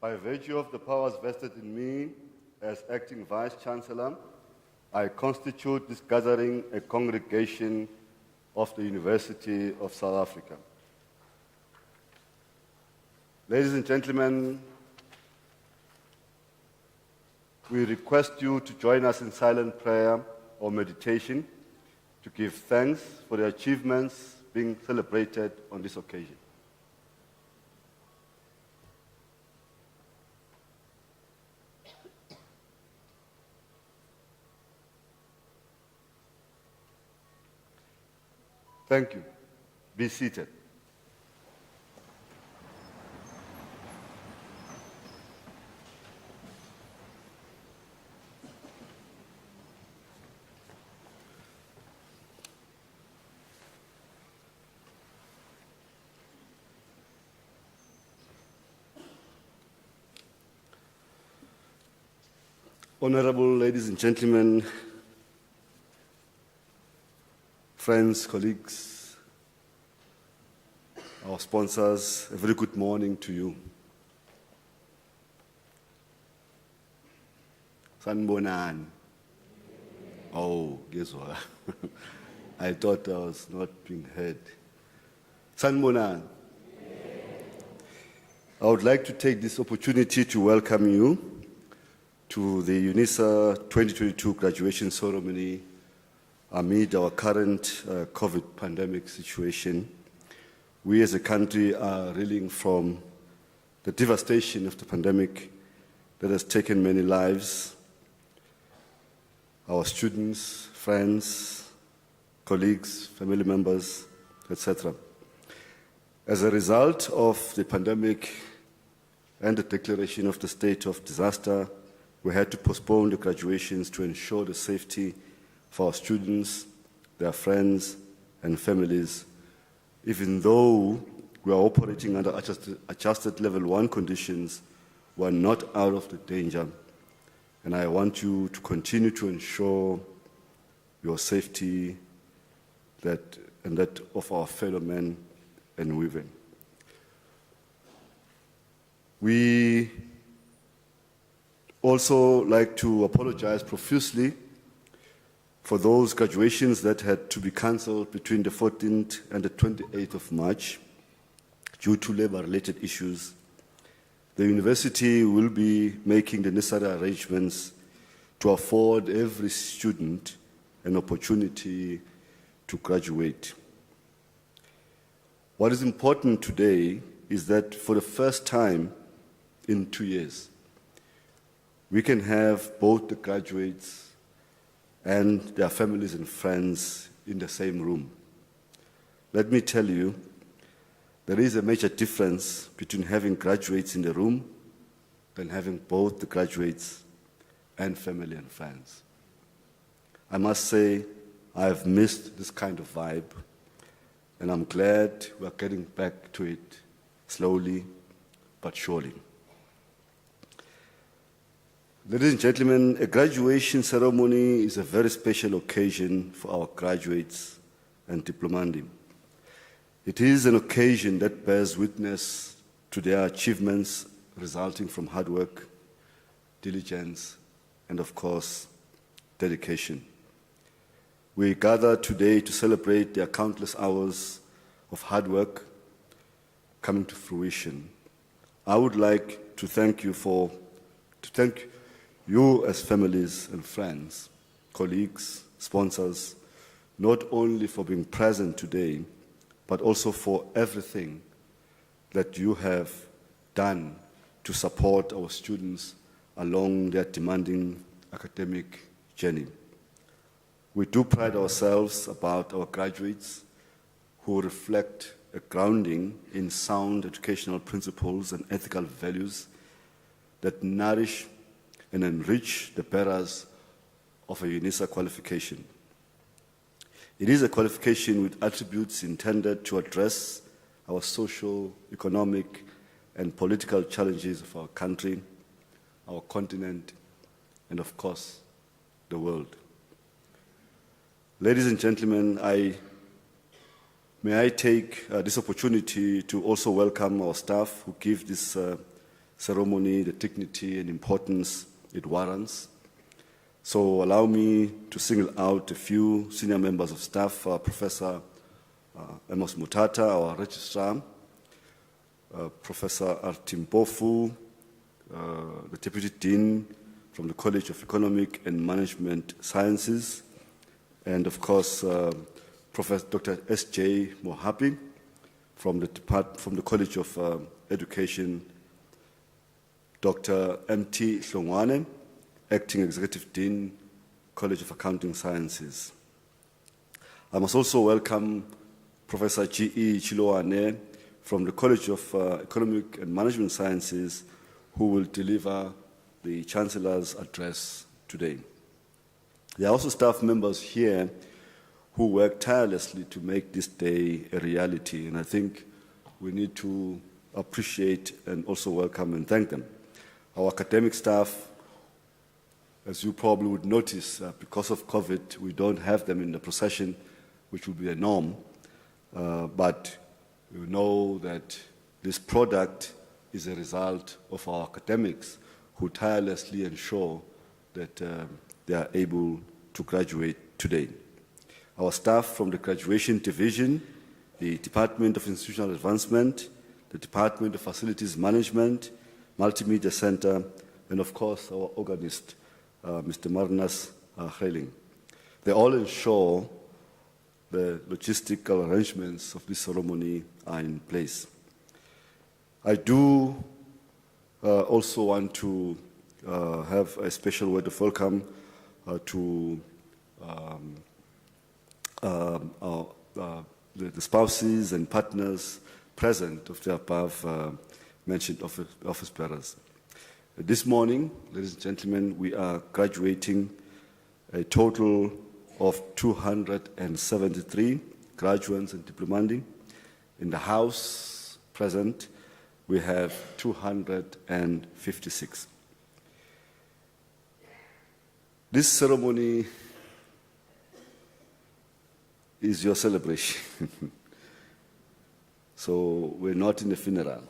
By virtue of the powers vested in me as acting Vice-Chancellor, I constitute this gathering a congregation of the University of South Africa. Ladies and gentlemen, we request you to join us in silent prayer or meditation to give thanks for the achievements being celebrated on this occasion. Thank you. Be seated. Honorable ladies and gentlemen, friends, colleagues, our sponsors, a very good morning to you. Sanbonan. Oh, guess what? I thought I was not being heard. Sanbonan. I would like to take this opportunity to welcome you to the Unisa 2022 graduation ceremony amid our current COVID pandemic situation. We as a country are reeling from the devastation of the pandemic that has taken many lives. Our students, friends, colleagues, family members, etc. As a result of the pandemic and the declaration of the state of disaster, we had to postpone the graduations to ensure the safety for our students, their friends, and families. Even though we are operating under adjusted level 1 conditions, we are not out of the danger. And I want you to continue to ensure your safety and that of our fellow men and women. We also like to apologize profusely for those graduations that had to be cancelled between the 14th and the 28th of March due to labor-related issues. The university will be making the necessary arrangements to afford every student an opportunity to graduate. What is important today is that for the first time in 2 years, we can have both the graduates and their families and friends in the same room. Let me tell you, there is a major difference between having graduates in the room and having both the graduates and family and friends. I must say, I have missed this kind of vibe, and I'm glad we're getting back to it slowly but surely. Ladies and gentlemen, a graduation ceremony is a very special occasion for our graduates and diplomandi. It is an occasion that bears witness to their achievements resulting from hard work, diligence, and of course, dedication. We gather today to celebrate their countless hours of hard work coming to fruition. I would like to thank you as families and friends, colleagues, sponsors, not only for being present today, but also for everything that you have done to support our students along their demanding academic journey. We do pride ourselves about our graduates who reflect a grounding in sound educational principles and ethical values that nourish and enrich the bearers of a Unisa qualification. It is a qualification with attributes intended to address our social, economic, and political challenges of our country, our continent, and of course, the world. Ladies and gentlemen, may I take this opportunity to also welcome our staff who give this ceremony, the dignity and importance it warrants. So allow me to single out a few senior members of staff, Professor Amos Mutata, our registrar, Professor Artim Bofu, the Deputy Dean from the College of Economic and Management Sciences, and of course, Professor Dr. S.J. Mohapi from the College of Education, Dr. M.T. Hlongwane, Acting Executive Dean, College of Accounting Sciences. I must also welcome Professor G.E. Chiloane from the College of Economic and Management Sciences, who will deliver the Chancellor's address today. There are also staff members here who work tirelessly to make this day a reality, and I think we need to appreciate and also welcome and thank them. Our academic staff, as you probably would notice, because of COVID, we don't have them in the procession, which would be a norm, but you know that this product is a result of our academics who tirelessly ensure that they are able to graduate today. Our staff from the Graduation Division, the Department of Institutional Advancement, the Department of Facilities Management, Multimedia Center, and of course our organist, Mr. Marnas Heiling. They all ensure the logistical arrangements of this ceremony are in place. I do also want to have a special word of welcome to the spouses and partners present of the above mentioned office bearers. This morning, ladies and gentlemen, we are graduating a total of 273 graduates and diplomandi. In the House present, we have 256. This ceremony is your celebration. So we're not in a funeral.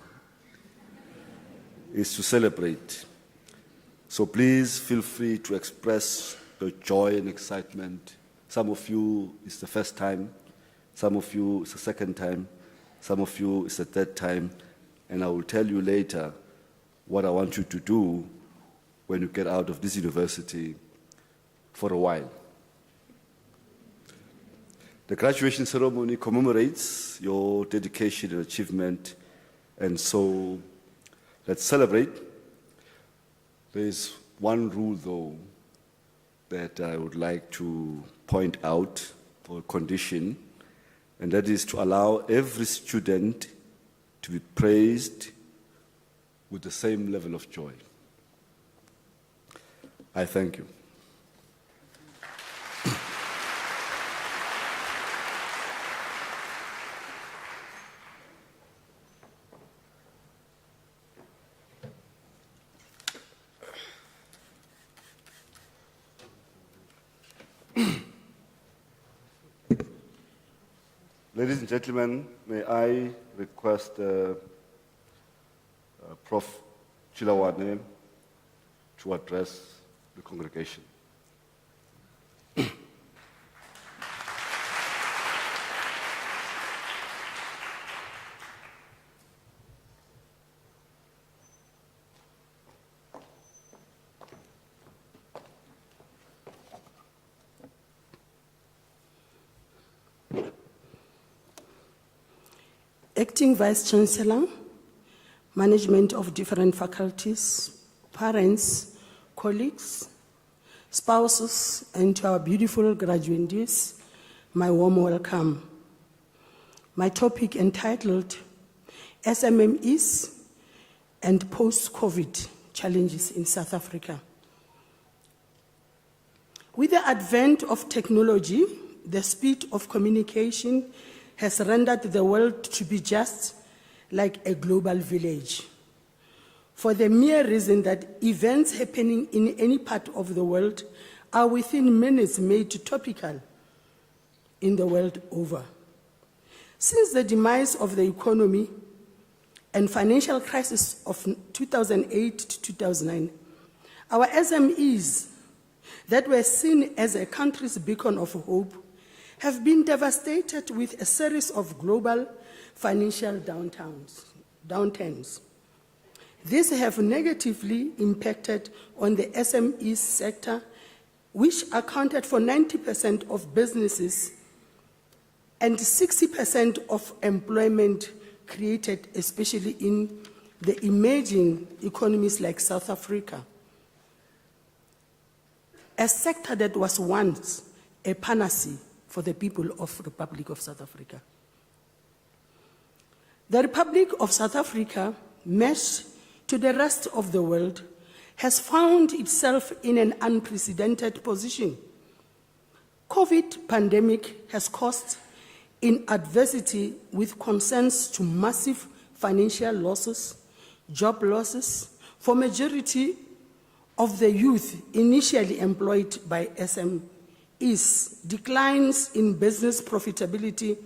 It's to celebrate. So please feel free to express your joy and excitement. Some of you, it's the first time. Some of you, it's the second time. Some of you, it's the third time. And I will tell you later what I want you to do when you get out of this university for a while. The graduation ceremony commemorates your dedication and achievement, and so let's celebrate. There is one rule, though, that I would like to point out, or condition, and that is to allow every student to be praised with the same level of joy. I thank you. Ladies and gentlemen, may I request Prof. Chilawane to address the congregation. Acting Vice-Chancellor, management of different faculties, parents, colleagues, spouses, and to our beautiful graduates, my warm welcome. My topic entitled SMMEs and Post-COVID Challenges in South Africa. With the advent of technology, the speed of communication has rendered the world to be just like a global village. For the mere reason that events happening in any part of the world are within minutes made topical in the world over. Since the demise of the economy and financial crisis of 2008 to 2009, our SMEs that were seen as a country's beacon of hope have been devastated with a series of global financial downturns. These have negatively impacted on the SME sector, which accounted for 90% of businesses and 60% of employment created, especially in the emerging economies like South Africa, a sector that was once a panacea for the people of the Republic of South Africa. The Republic of South Africa, matched to the rest of the world, has found itself in an unprecedented position. COVID pandemic has caused in adversity with concerns to massive financial losses, job losses for majority of the youth initially employed by SMEs, declines in business profitability,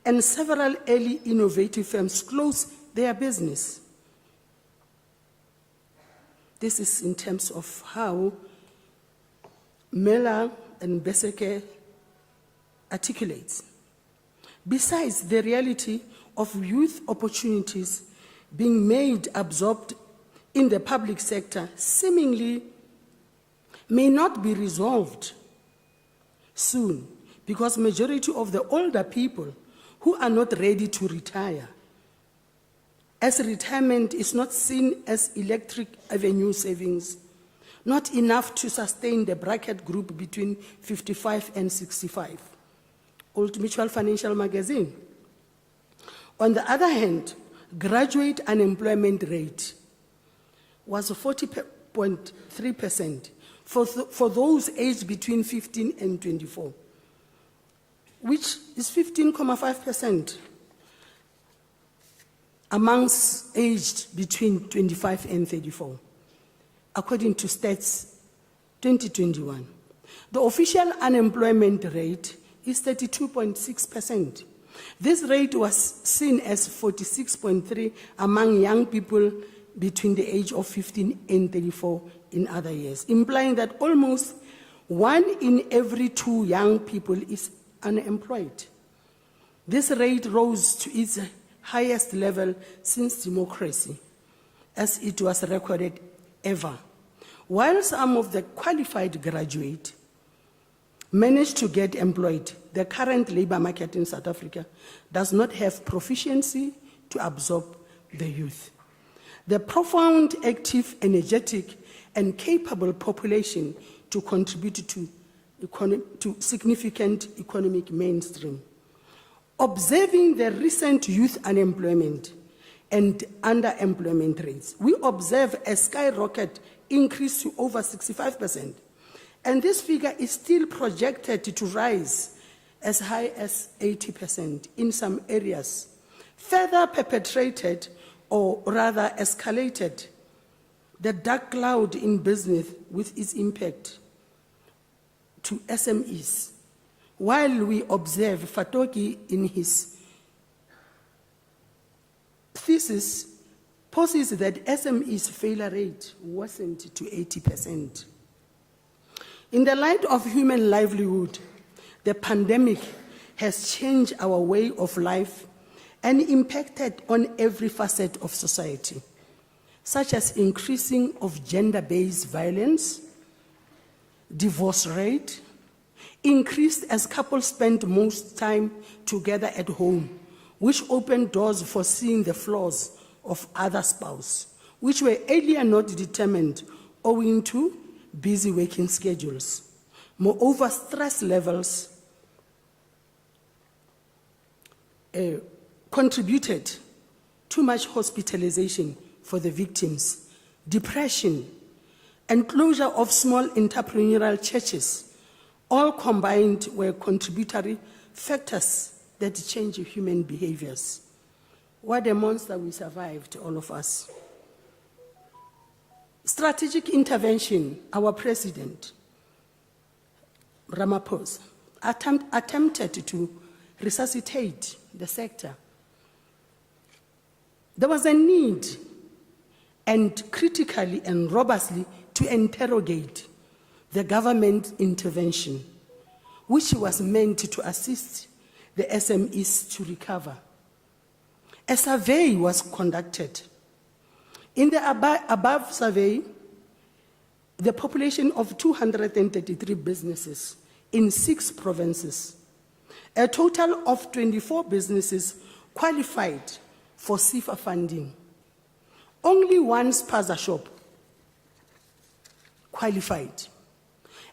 and several early innovative firms close their business. This is in terms of how Miller and Beseke articulates. Besides the reality of youth opportunities being made absorbed in the public sector seemingly may not be resolved soon because majority of the older people who are not ready to retire, as retirement is not seen as electric avenue savings, not enough to sustain the bracket group between 55 and 65. Old Mutual Financial Magazine. On the other hand, graduate unemployment rate was 40.3% for those aged between 15 and 24, which is 15.5% amongst aged between 25 and 34, according to Stats 2021. The official unemployment rate is 32.6%. This rate was seen as 46.3% among young people between the age of 15 and 34 in other years, implying that almost 1 in every 2 young people is unemployed. This rate rose to its highest level since democracy, as it was recorded ever. While some of the qualified graduates managed to get employed, the current labor market in South Africa does not have proficiency to absorb the youth. The profound, active, energetic, and capable population to contribute to significant economic mainstream. Observing the recent youth unemployment and underemployment rates, we observe a skyrocket increase to over 65%. And this figure is still projected to rise as high as 80% in some areas, further perpetrated or rather escalated the dark cloud in business with its impact to SMEs. While we observe Fatoki in his thesis poses that SMEs' failure rate worsened to 80%. In the light of human livelihood, the pandemic has changed our way of life and impacted on every facet of society, such as increasing of gender-based violence, divorce rate, increased as couples spend most time together at home, which opened doors for seeing the flaws of other spouse, which were earlier not determined owing to busy working schedules. Moreover, stress levels contributed too much hospitalization for the victims, depression, and closure of small entrepreneurial churches, all combined were contributory factors that change human behaviors. What a monster we survived, all of us. Strategic intervention, our president, Ramaphosa, attempted to resuscitate the sector. There was a need, and critically and robustly, to interrogate the government intervention, which was meant to assist the SMEs to recover. A survey was conducted. In the above survey, the population of 233 businesses in 6 provinces, a total of 24 businesses qualified for CFA funding. Only one spaza shop qualified,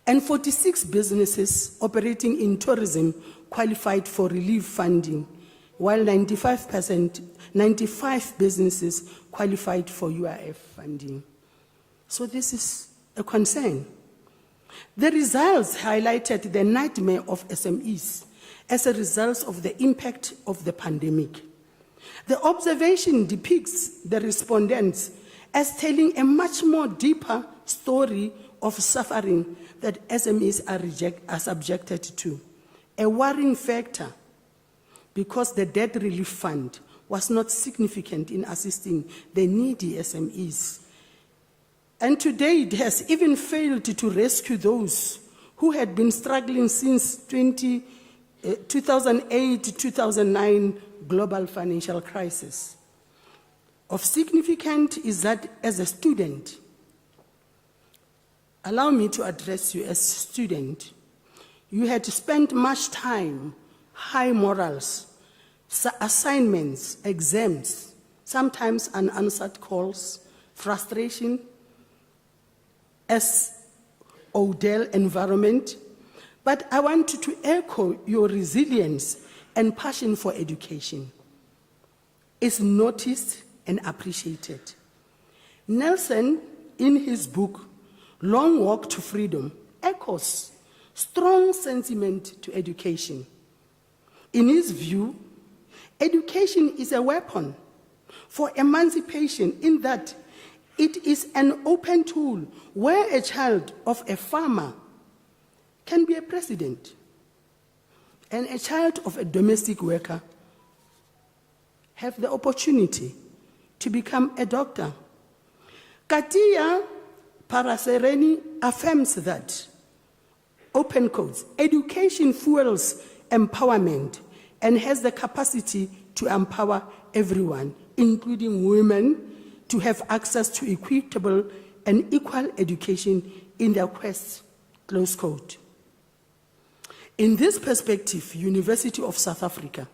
and 46 businesses operating in tourism qualified for relief funding, while 95 businesses qualified for UIF funding. So this is a concern. The results highlighted the nightmare of SMEs as a result of the impact of the pandemic. The observation depicts the respondents as telling a much more deeper story of suffering that SMEs are subjected to, a worrying factor, because the debt relief fund was not significant in assisting the needy SMEs. And today it has even failed to rescue those who had been struggling since 2008-2009 global financial crisis. Of significance is that as a student, allow me to address you as a student, you had spent much time, high morals, assignments, exams, sometimes unanswered calls, frustration, as Odell environment, but I want to echo your resilience and passion for education. It's noticed and appreciated. Nelson, in his book, Long Walk to Freedom, echoes strong sentiment to education. In his view, education is a weapon for emancipation in that it is an open tool where a child of a farmer can be a president and a child of a domestic worker have the opportunity to become a doctor. Katia Parasereni affirms that, open quotes, education fuels empowerment and has the capacity to empower everyone, including women, to have access to equitable and equal education in their quest, close quote. In this perspective, University of South Africa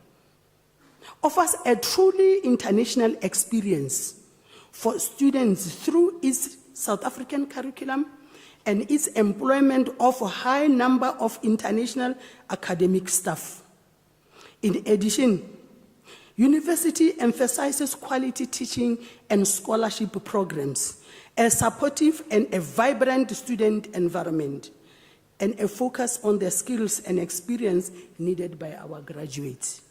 offers a truly international experience for students through its South African curriculum and its employment of a high number of international academic staff. In addition, university emphasizes quality teaching and scholarship programs, a supportive and a vibrant student environment, and a focus on the skills and experience needed by our graduates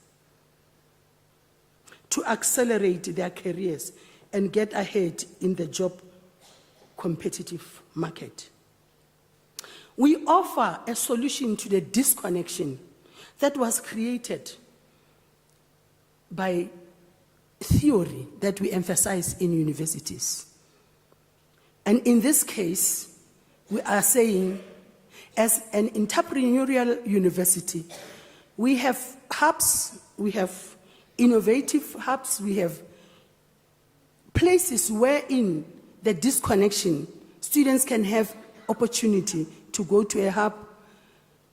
to accelerate their careers and get ahead in the job competitive market. We offer a solution to the disconnection that was created by theory that we emphasize in universities. And in this case, we are saying, as an entrepreneurial university, we have hubs, we have innovative hubs, we have places wherein the disconnection, students can have opportunity to go to a hub,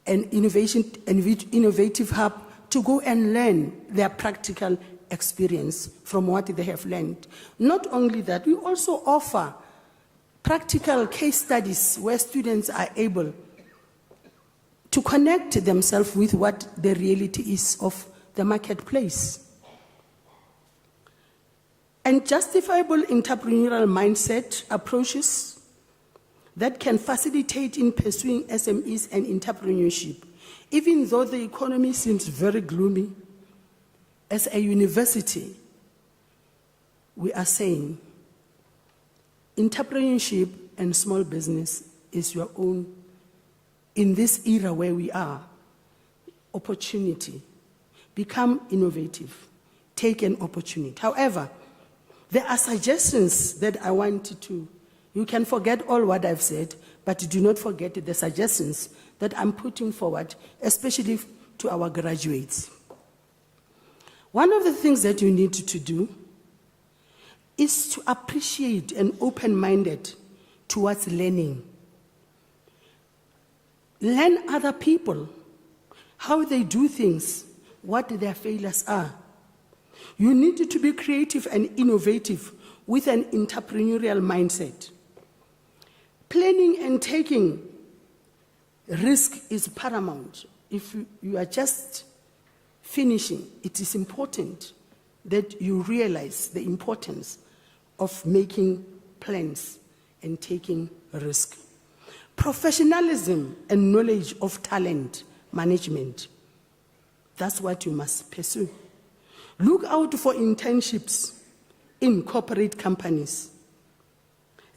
an innovative hub, to go and learn their practical experience from what they have learned. Not only that, we also offer practical case studies where students are able to connect themselves with what the reality is of the marketplace. And justifiable entrepreneurial mindset approaches that can facilitate in pursuing SMEs and entrepreneurship, even though the economy seems very gloomy. As a university, we are saying entrepreneurship and small business is your own, in this era where we are, opportunity. Become innovative, take an opportunity. However, There are suggestions that I want to, you can forget all what I've said, but do not forget the suggestions that I'm putting forward, especially to our graduates. One of the things that you need to do is to appreciate and open-minded towards learning. Learn other people, how they do things, what their failures are. You need to be creative and innovative with an entrepreneurial mindset. Planning and taking risk is paramount. If you are just finishing, it is important that you realize the importance of making plans and taking risk. Professionalism and knowledge of talent management. That's what you must pursue. Look out for internships in corporate companies.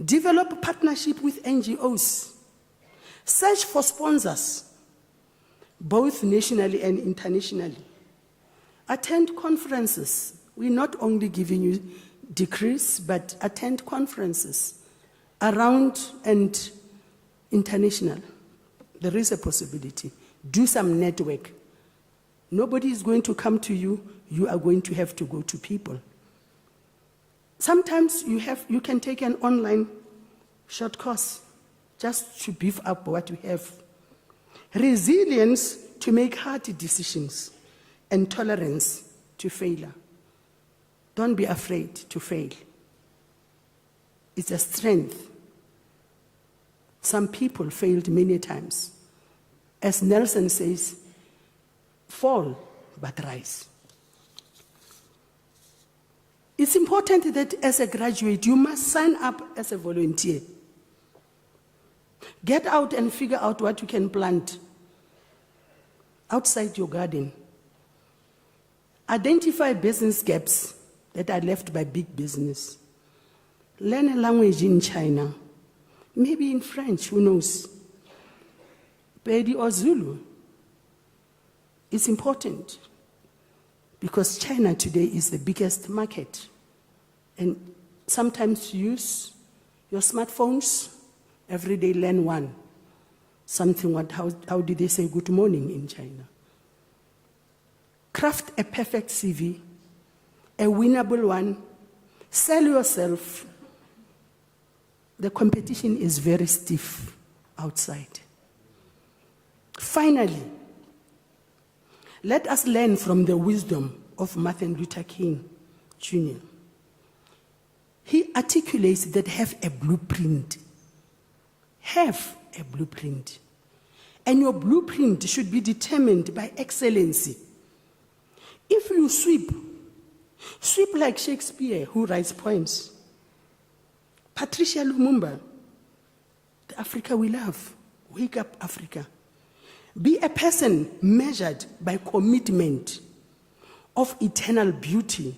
Develop partnership with NGOs. Search for sponsors, both nationally and internationally. Attend conferences. We're not only giving you degrees, but attend conferences around and international. There is a possibility. Do some network. Nobody is going to come to you. You are going to have to go to people. Sometimes you can take an online short course just to beef up what you have. Resilience to make hard decisions and tolerance to failure. Don't be afraid to fail. It's a strength. Some people failed many times. As Nelson says, fall but rise. It's important that as a graduate, you must sign up as a volunteer. Get out and figure out what you can plant outside your garden. Identify business gaps that are left by big business. Learn a language in China, maybe in French, who knows? Pedi or Zulu. It's important because China today is the biggest market. And sometimes use your smartphones, every day learn one. Something how did they say good morning in China? Craft a perfect CV, a winnable one, sell yourself. The competition is very stiff outside. Finally, let us learn from the wisdom of Martin Luther King Jr. He articulates that have a blueprint. Have a blueprint. And your blueprint should be determined by excellency. If you sweep like Shakespeare, who writes poems. Patricia Lumumba, the Africa we love. Wake up, Africa. Be a person measured by commitment of eternal beauty,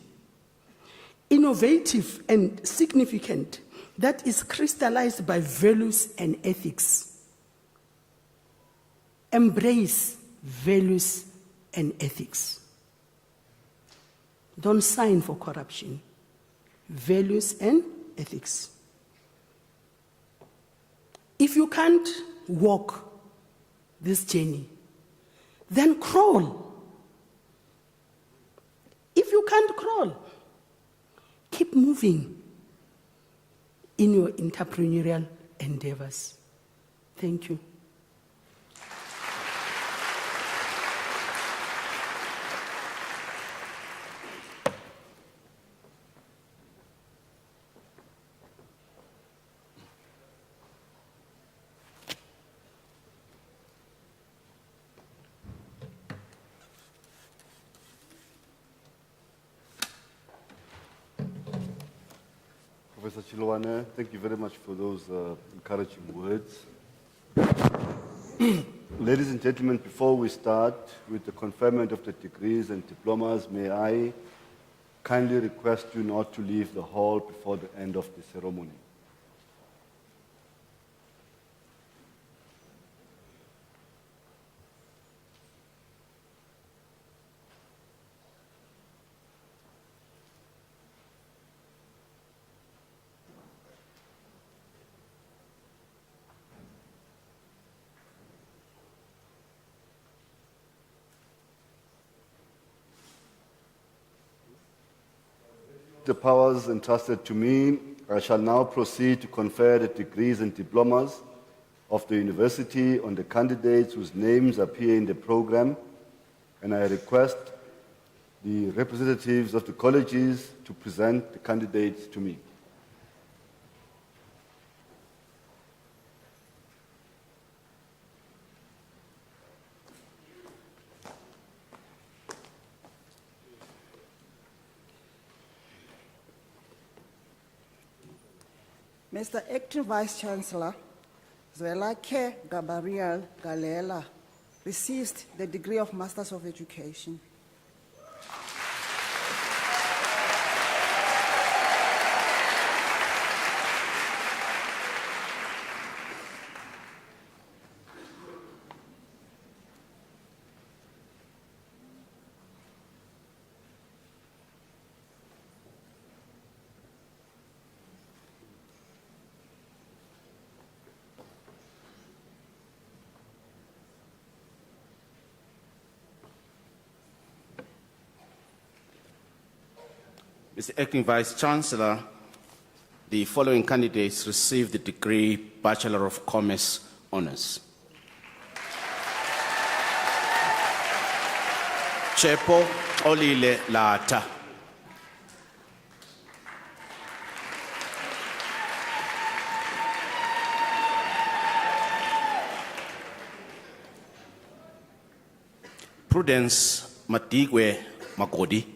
innovative and significant, that is crystallized by values and ethics. Embrace values and ethics. Don't sign for corruption. Values and ethics. If you can't walk this journey, then crawl. If you can't crawl, keep moving in your entrepreneurial endeavors. Thank you. Professor Chiloane, thank you very much for those encouraging words. Ladies and gentlemen, before we start with the conferment of the degrees and diplomas, may I kindly request you not to leave the hall before the end of the ceremony. the powers entrusted to me, I shall now proceed to confer the degrees and diplomas of the university on the candidates whose names appear in the program, and I request the representatives of the colleges to present the candidates to me. Mr. Acting Vice Chancellor, Zwelakhe Gabriel Galela received the degree of Masters of Education. Mr. Acting Vice Chancellor, the following candidates received the degree Bachelor of Commerce Honours. Chepo Olile Lata. Prudence Matigwe Makodi.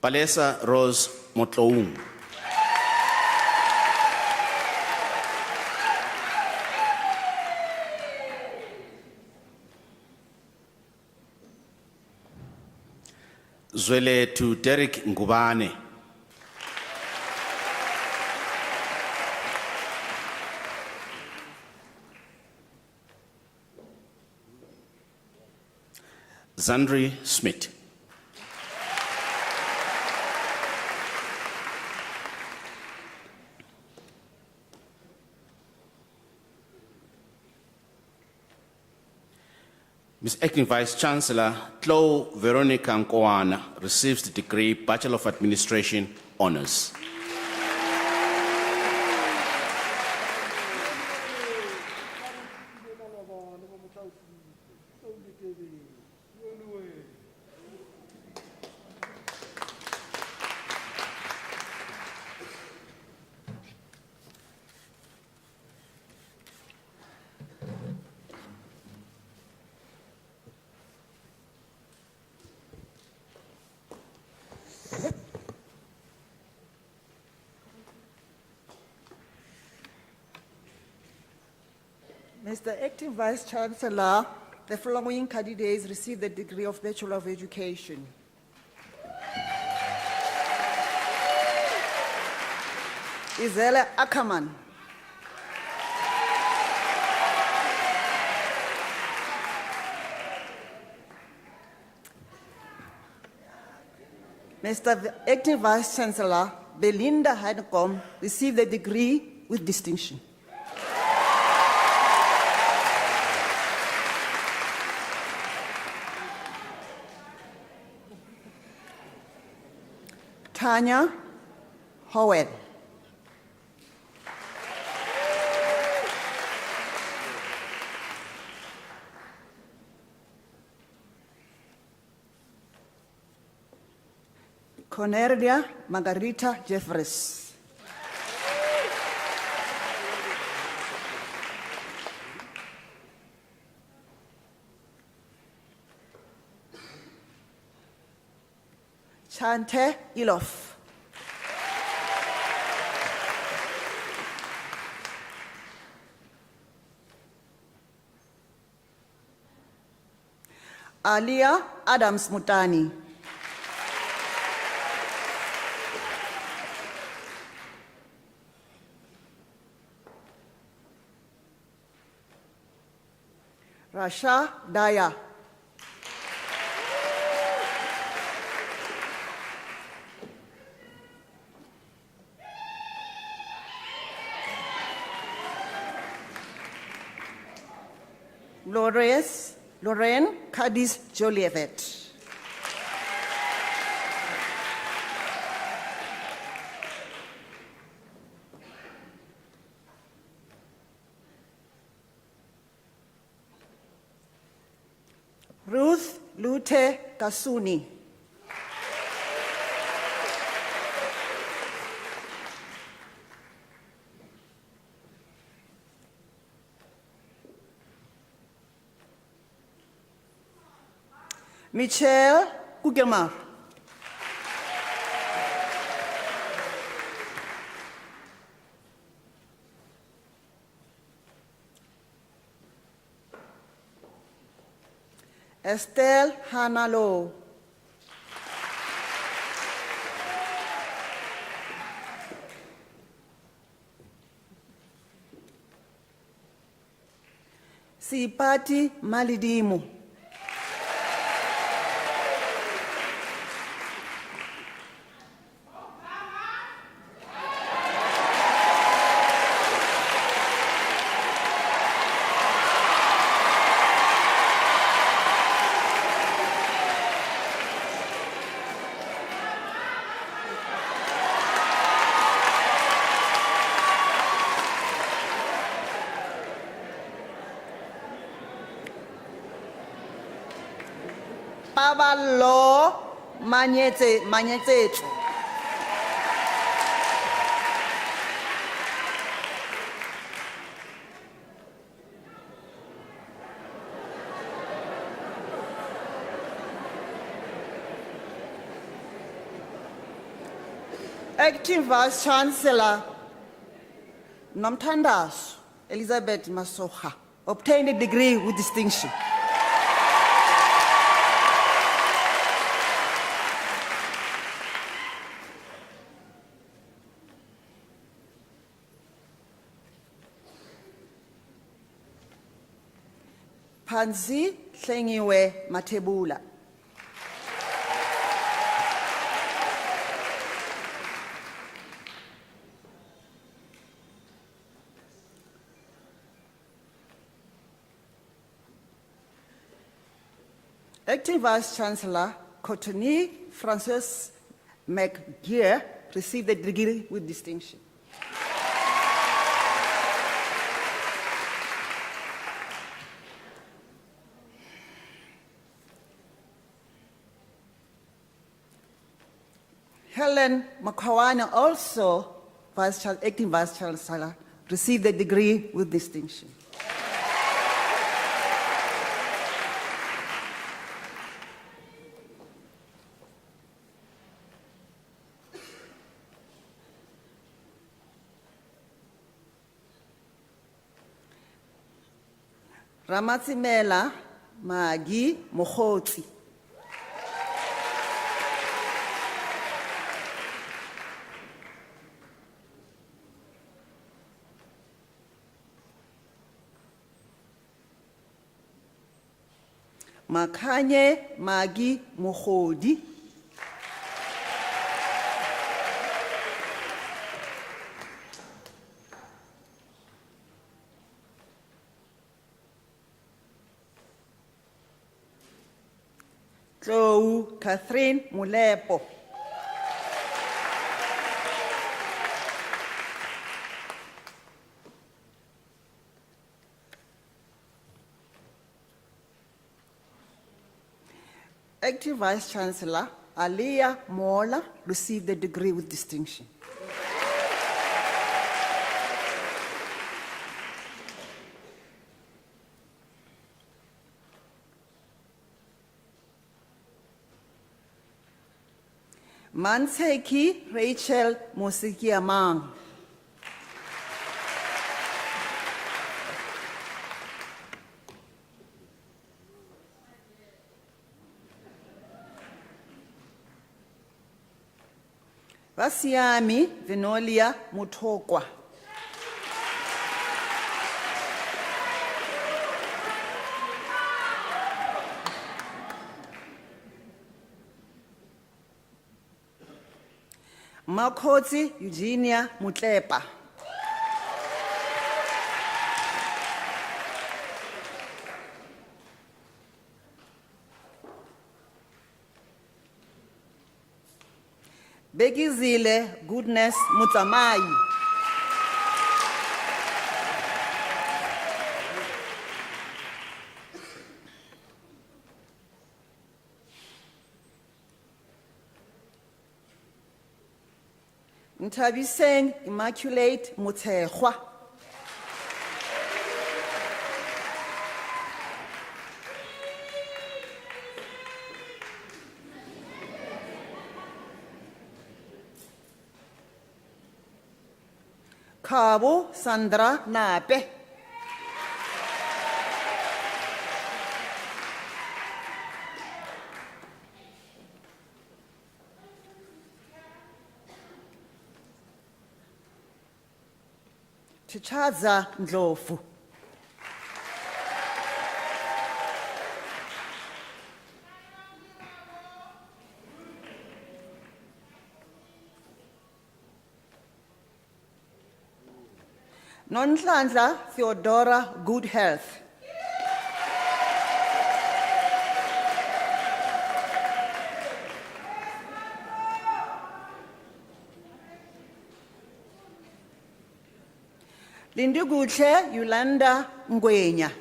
Palesa Rose Motloung. Zwele to Derek Ngubane. Zandri Smith. Ms. Acting Vice Chancellor, Chloe Veronica Nkoana receives the degree Bachelor of Administration Honours. Mr. Acting Vice Chancellor, the following candidates received the degree of Bachelor of Education. Izele Ackerman. Mr. Acting Vice Chancellor, Belinda Heinekom received the degree with distinction. Tanya Howell. Cornelia Margarita Jeffries. Chante Ilof. Alia Adams Mutani. Rasha Daya. Lorraine Cadiz Jolivet. Ruth Lute Kasuni. Michelle Kugemar. Estelle Hanalo. Sipati Malidimu. Pabalo Manyetsetsu. Acting Vice Chancellor Nomthandazo Elizabeth Masoha obtained a degree with distinction. Panzi Hlengiwe Matebula. Acting Vice Chancellor Courtney Frances McGeer received the degree with distinction. Helen Makawana, also acting Vice Chancellor, received the degree with distinction. Ramatsimela Magi Mohotsi. Makanye Magi Mohodi. Tlou Catherine Mulepo. Acting Vice Chancellor Aliyah Mola received the degree with distinction. Manseki Rachel Mosikiamang. Vasiami Vinolia Mutokwa. Makoti Eugenia Mutlepa. Begizile Goodness Mutsamai. Ntabiseng Immaculate Mutshekwa. Kabo Sandra Nape. Chichaza Ndlovu. Nonhlanhla Theodora Good Health. Lindugutle Yolanda Ngwenya.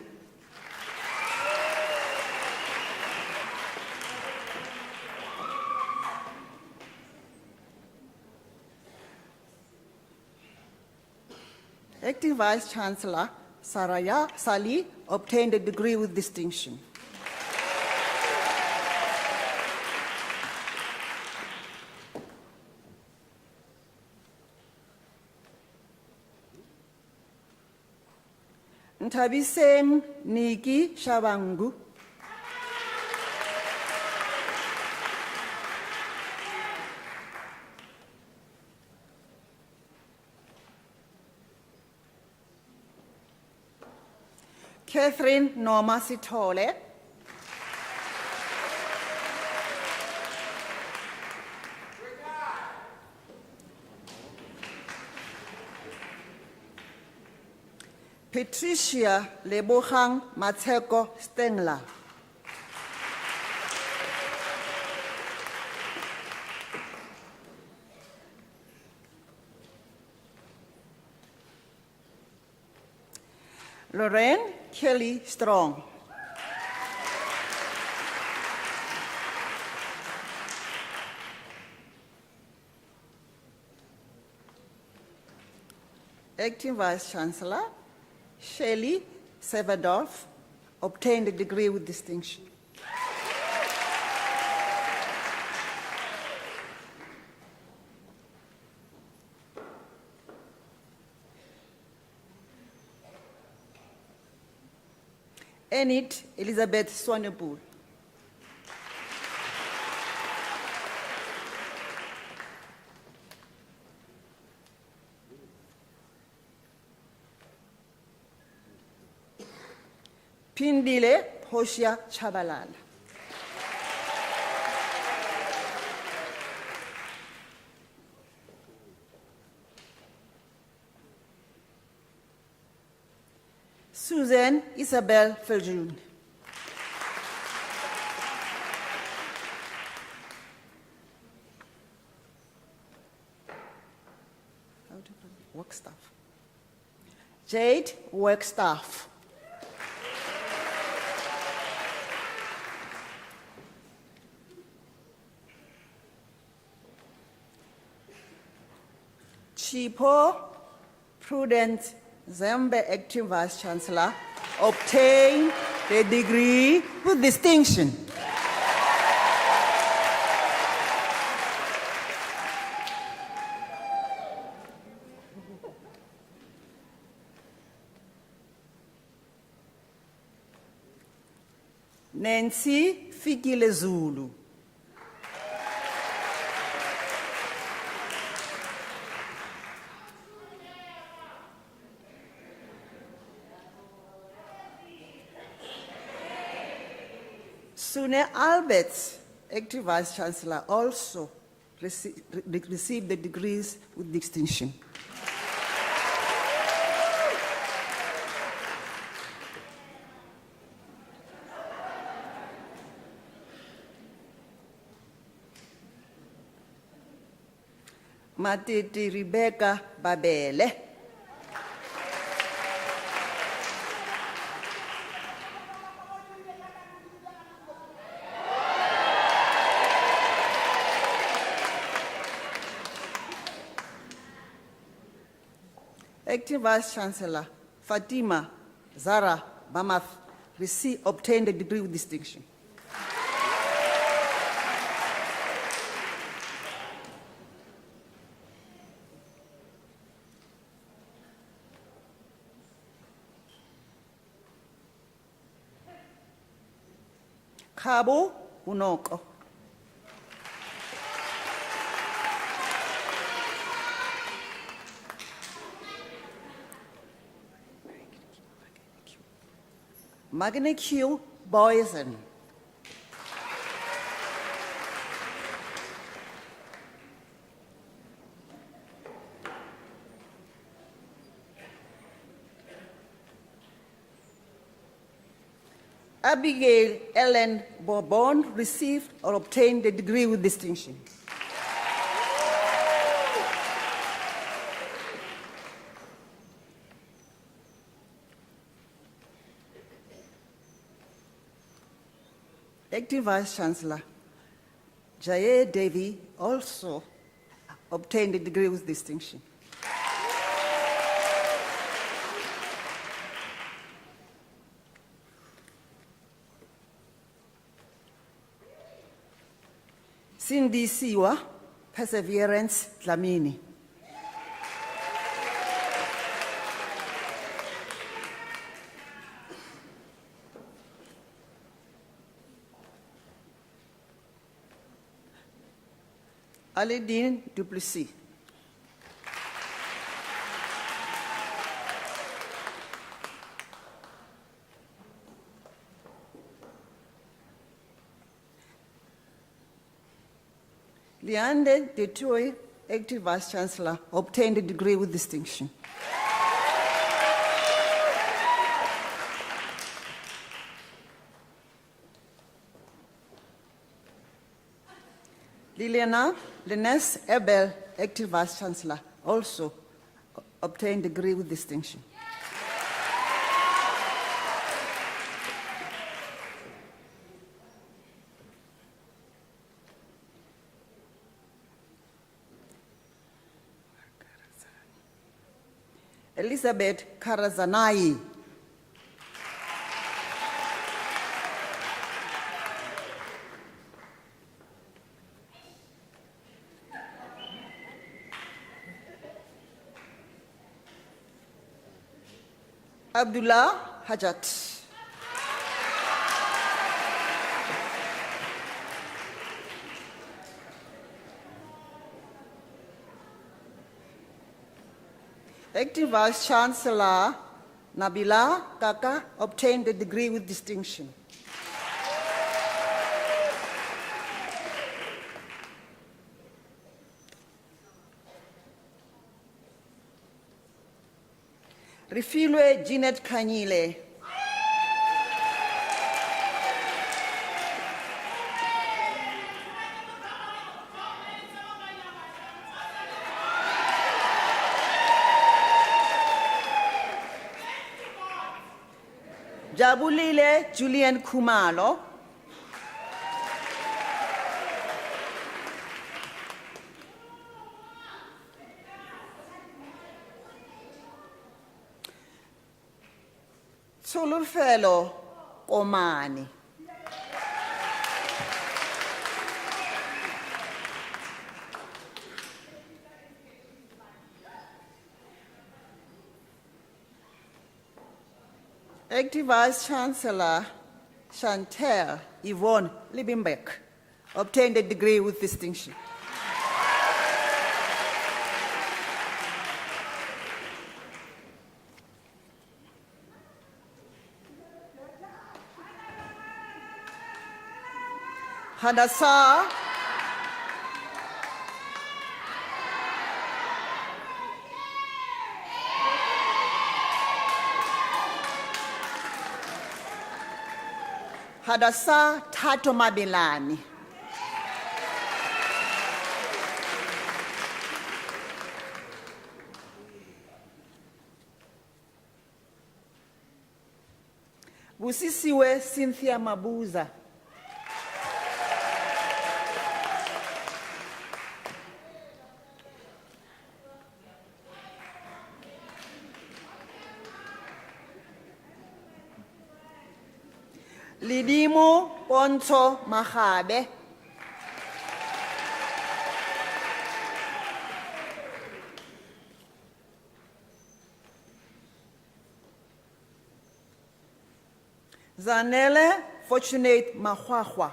Acting Vice Chancellor Saraya Sali obtained a degree with distinction. Ntabiseng Niki Shabangu. Catherine Noma Sithole. Patricia Lebogang Mateko Stengler. Lorraine Kelly Strong. Acting Vice Chancellor Shelley Severdorf obtained a degree with distinction. Enid Elizabeth Swanepoel. Pindile Hoshia Chabalala. Susan Isabel Feljun. Workstaff. Jade Workstaff. Chipo Prudence Zembe, Acting Vice Chancellor, obtained the degree with distinction. Nancy Fikile Zulu. Sune Alberts, Acting Vice Chancellor, also received the degrees with distinction. Matiti Rebecca Babele. Acting Vice Chancellor Fatima Zara Bamath obtained a degree with distinction. Kabo Unoko. Magna Q Boysen. Abigail Ellen Bourbon received or obtained a degree with distinction. Acting Vice Chancellor Jaye Devi also obtained a degree with distinction. Cindy Siwa, Perseverance Dlamini. Aladine Duplessis. Leande Detoy, Acting Vice Chancellor, obtained a degree with distinction. Liliana Linus Ebel, Acting Vice Chancellor, also obtained a degree with distinction. Elizabeth Karazanai. Abdullah Hajat. Acting Vice Chancellor Nabila Kaka obtained a degree with distinction. Refilwe Jeanette Kanyile. Jabulile Julian Kumalo. Solufelo Omani. Acting Vice Chancellor Chantel Yvonne Libimbeck obtained a degree with distinction. Hadassah Tato Mabilani. Busisiwe Cynthia Mabuza. Lidimo Ponto Mahabe. Zanele Fortunate Mahwahwa.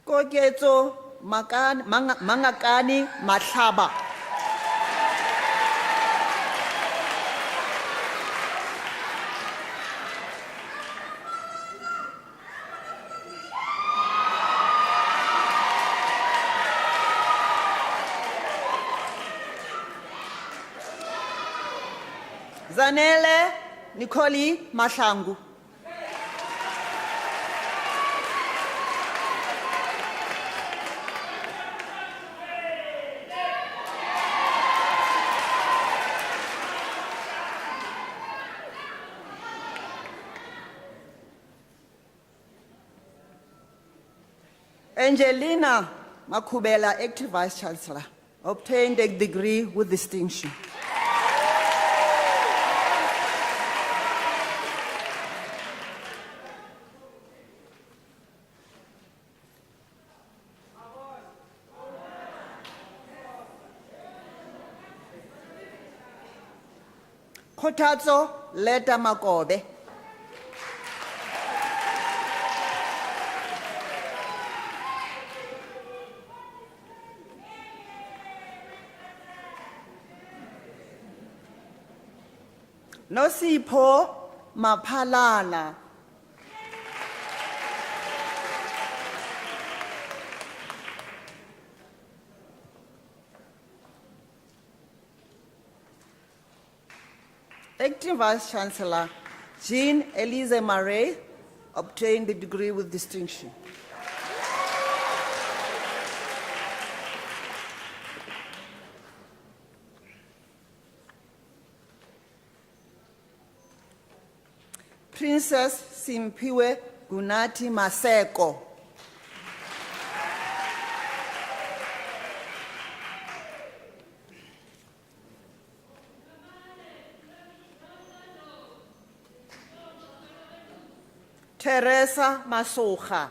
Koketso Mangakani Matlhaba. Zanele Nicoli Mahlangu. Angelina Makubela, Active Vice Chancellor, obtained a degree with distinction. Kotatso Leta Makobe. Nosipho Maphalala. Acting Vice Chancellor Jean Elise Marais obtained the degree with distinction. Princess Simpiwe Gunati Maseko. Teresa Masocha.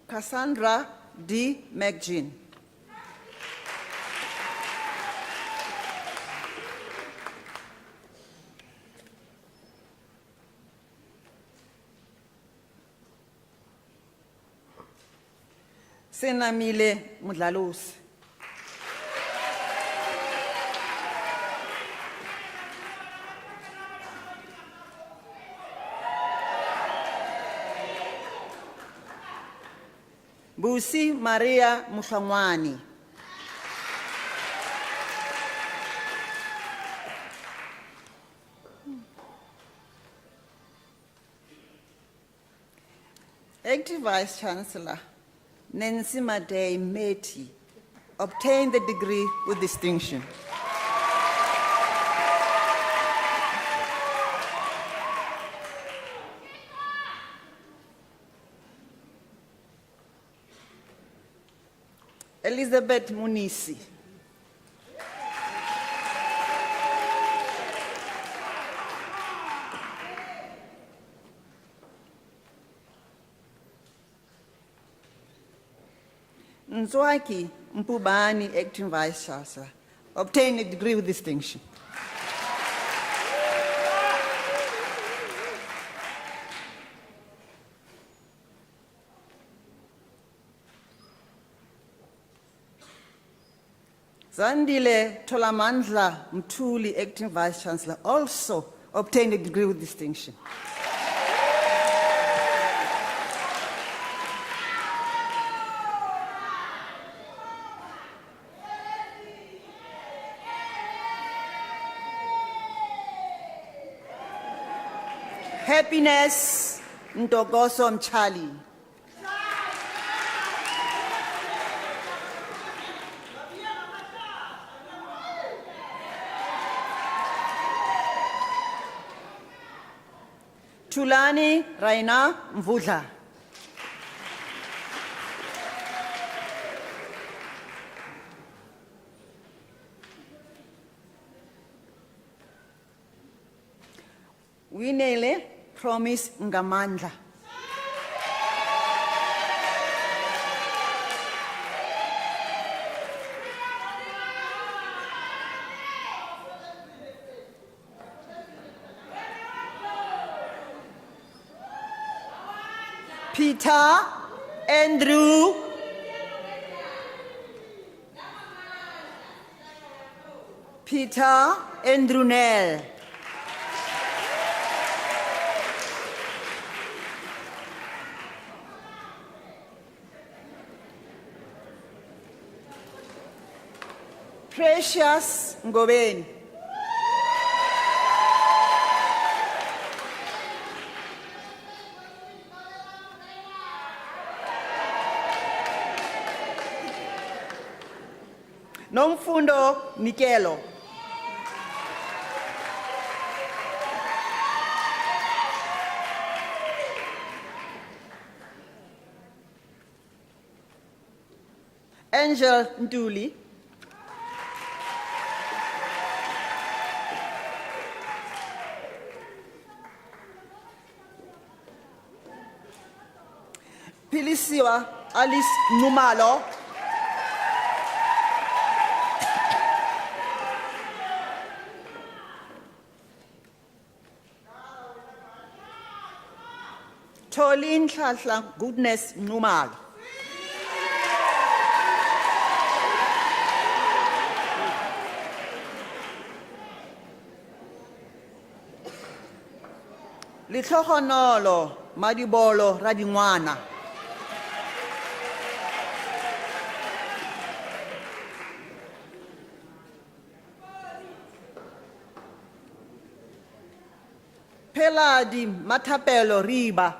Cassandra D. McGean. Senamile Mudlalusi. Busi Maria Mushangwani. Acting Vice Chancellor Nancy Madej Meti obtained the degree with distinction. Elizabeth Munisi. Nzwaki Mpubani, Acting Vice Chancellor, obtained a degree with distinction. Zandile Tolamandla Mtuli, Acting Vice Chancellor, also obtained a degree with distinction. Happiness Ntokozo Mchali. Tulani Raina Mvudla. Winele Promise Ngamandla. Peter Andrew Nell. Precious Ngobeni. Nomfundo Nikelo. Angel Ntuli. Pilisiwa Alice Numalo. Tolin Tlhahla Goodness Numalo. Litlogonolo Madibolo Radingwana. Peladi Matapelo Riba.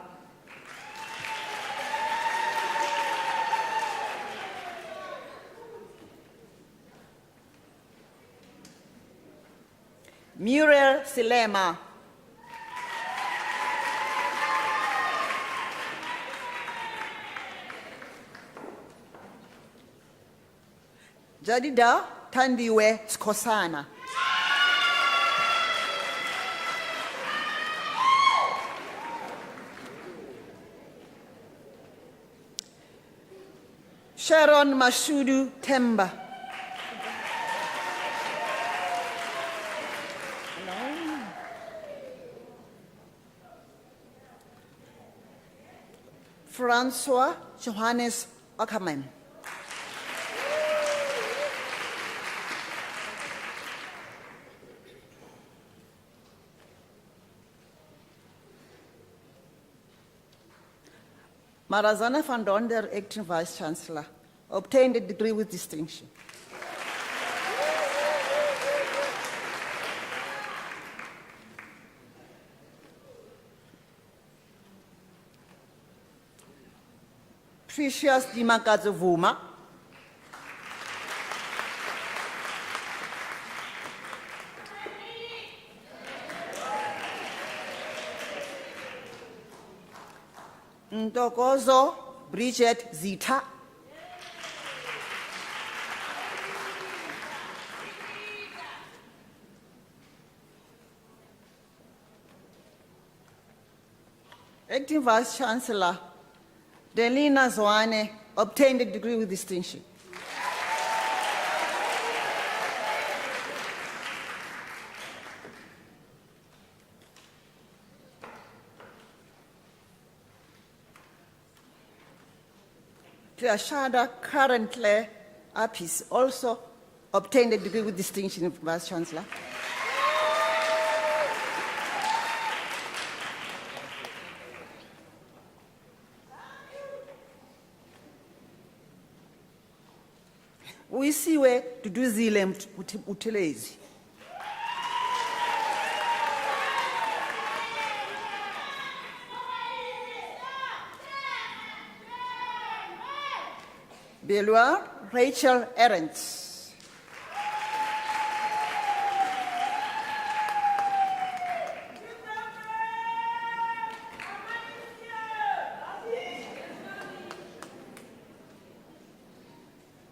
Muriel Silema. Jadida Tandiwe Skosana. Sharon Mashudu Temba. Francois Johannes Ackerman. Marazana van Donder, Acting Vice Chancellor, obtained a degree with distinction. Precious Dimakazo Vuma. Ntokozo Bridget Zita. Acting Vice Chancellor Delina Zwane obtained a degree with distinction. Shada currently Apis also obtained a degree with distinction, Vice Chancellor. We see where to do zile utelezi. Belua Rachel Arendt.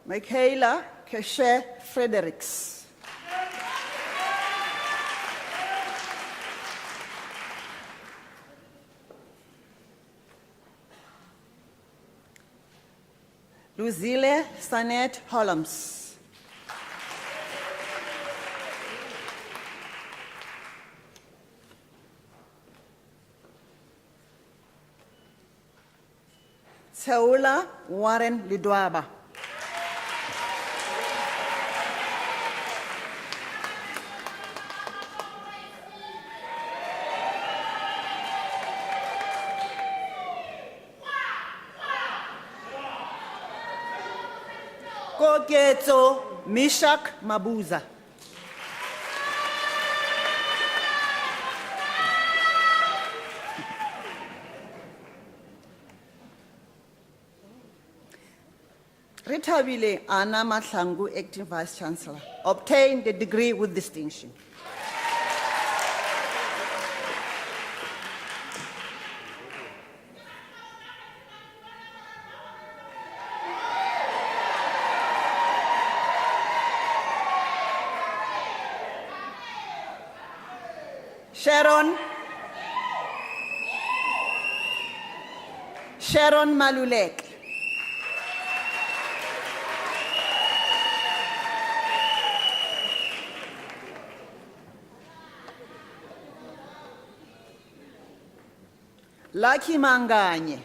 Michaela Keshe Fredericks. Luzile Sanet Holmes. Seula Warren Lidwaba. Koketso Mishak Mabuza. Ritabile Anna Mahlangu, Acting Vice Chancellor, obtained the degree with distinction. Sharon Malulek. Lucky Manganye.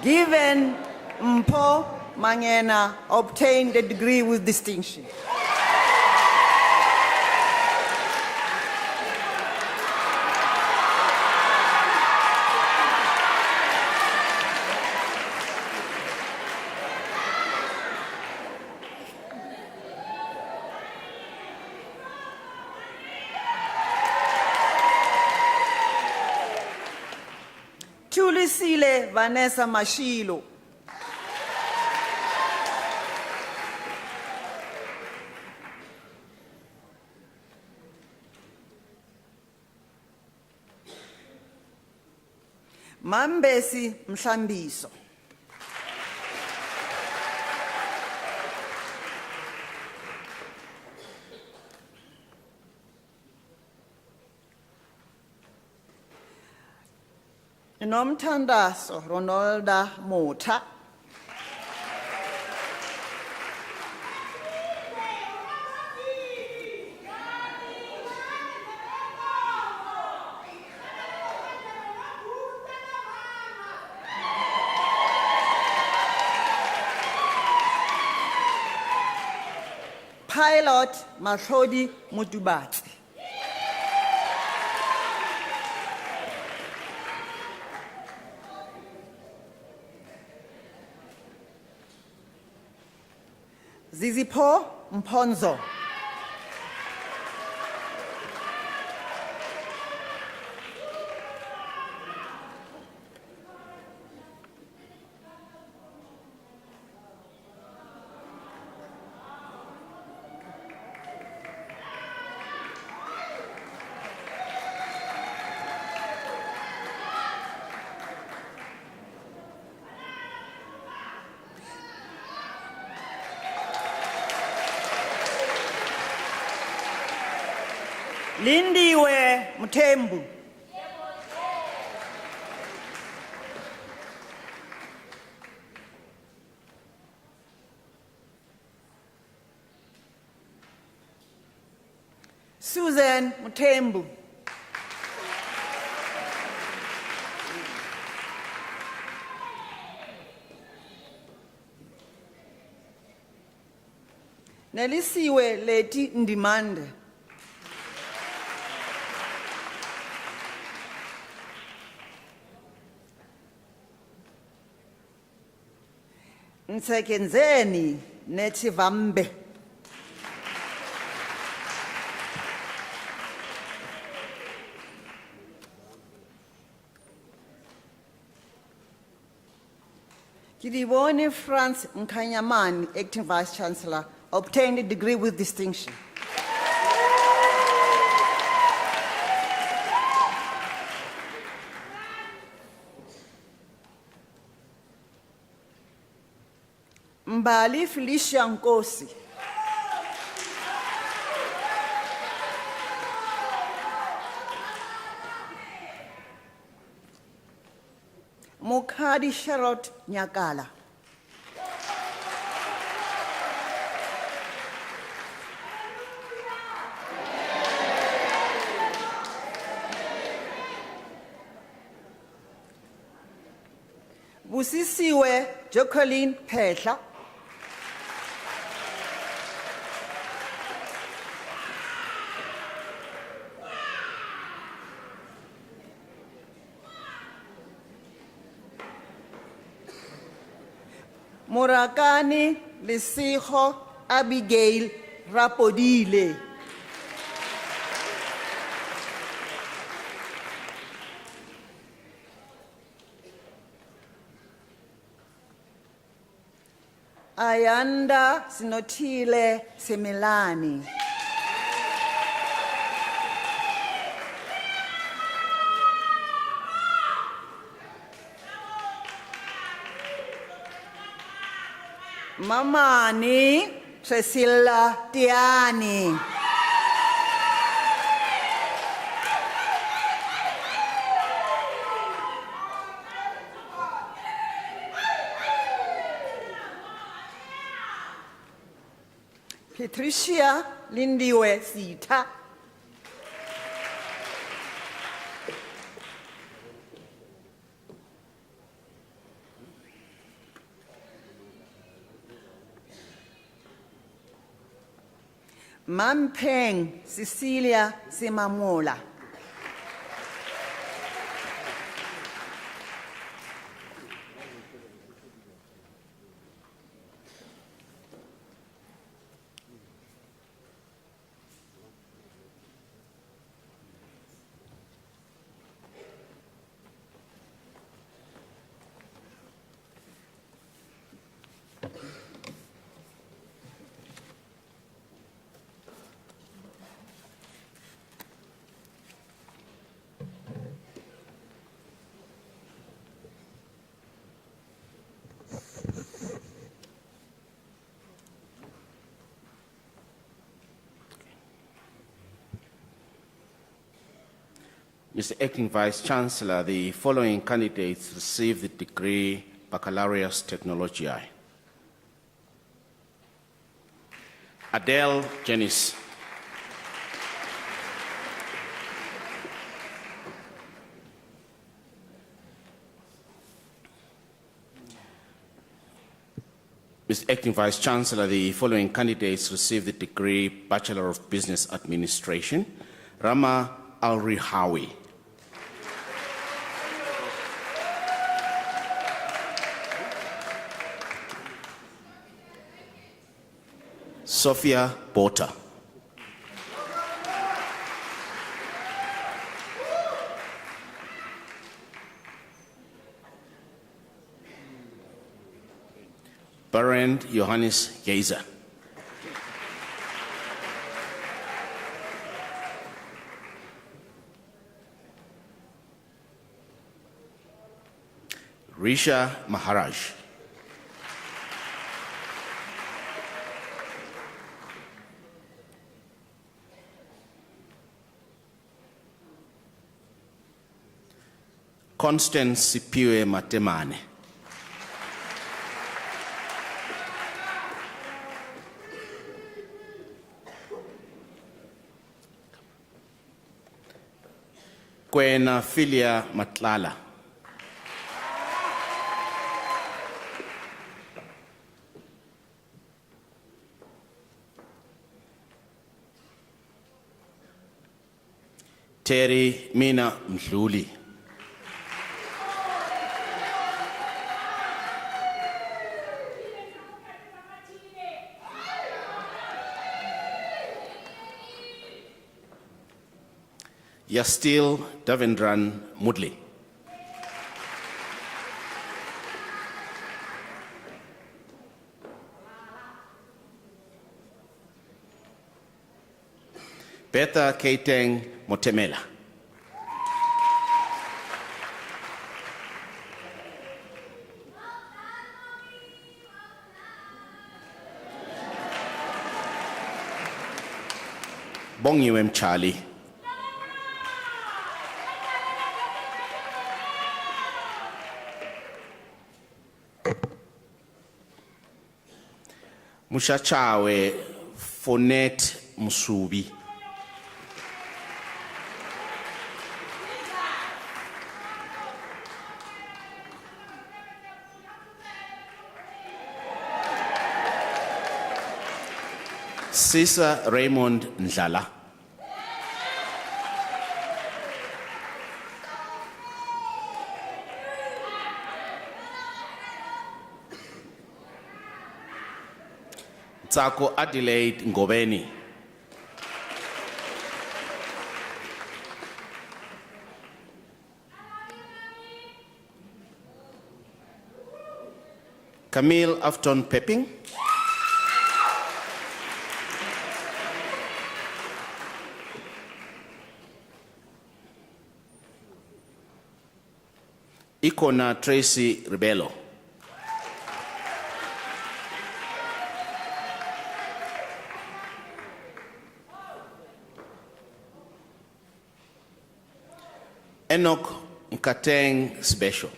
Given Mpo Mangena obtained a degree with distinction. Tulisile Vanessa Mashilo. Mambesi Mhlambiso. Nomthandazo Ronalda Mota. Pilot Mahlodi Mutubatsi. Zizipho Mponzo. Lindiwe Mthembu. Susan Mutembu. Nelisiwe Leti Ndimande. Nsekenzeni Netivambe. Kidibone Franz Nkanyamani, Acting Vice Chancellor, obtained a degree with distinction. Mbali Felicia Nkosi. Mukhadi Charlotte Nyakala. Busisiwe Jacqueline Phehla. Murakani Lisiho Abigail Rapodile. Ayanda Sinotile Semelani. Mamani Cecilia Tiani. Patricia Lindiwe Sita. Mampeng Cecilia Simamola. Mr. Acting Vice Chancellor, the following candidates received the degree Baccalaureus Technologiae. Adele Janice. Mr. Acting Vice Chancellor, the following candidates received the degree Bachelor of Business Administration. Rama Al-Rihawi. Sophia Bota. Berend Johannes Geiser. Risha Maharaj. Constance Sipiwe Matemane. Kwena Filia Matlala. Terry Mina Mdluli. Yastil Davendran Mudli. Betha Keiteng Motemela. Bongiwem Charlie. Mushachawe Fonet Musubi. Sisa Raymond Njala. Tsako Adelaide Ngobeni. Camille Afton Pepping. Ikona Tracy Rebello. Enoch Nkateng Special.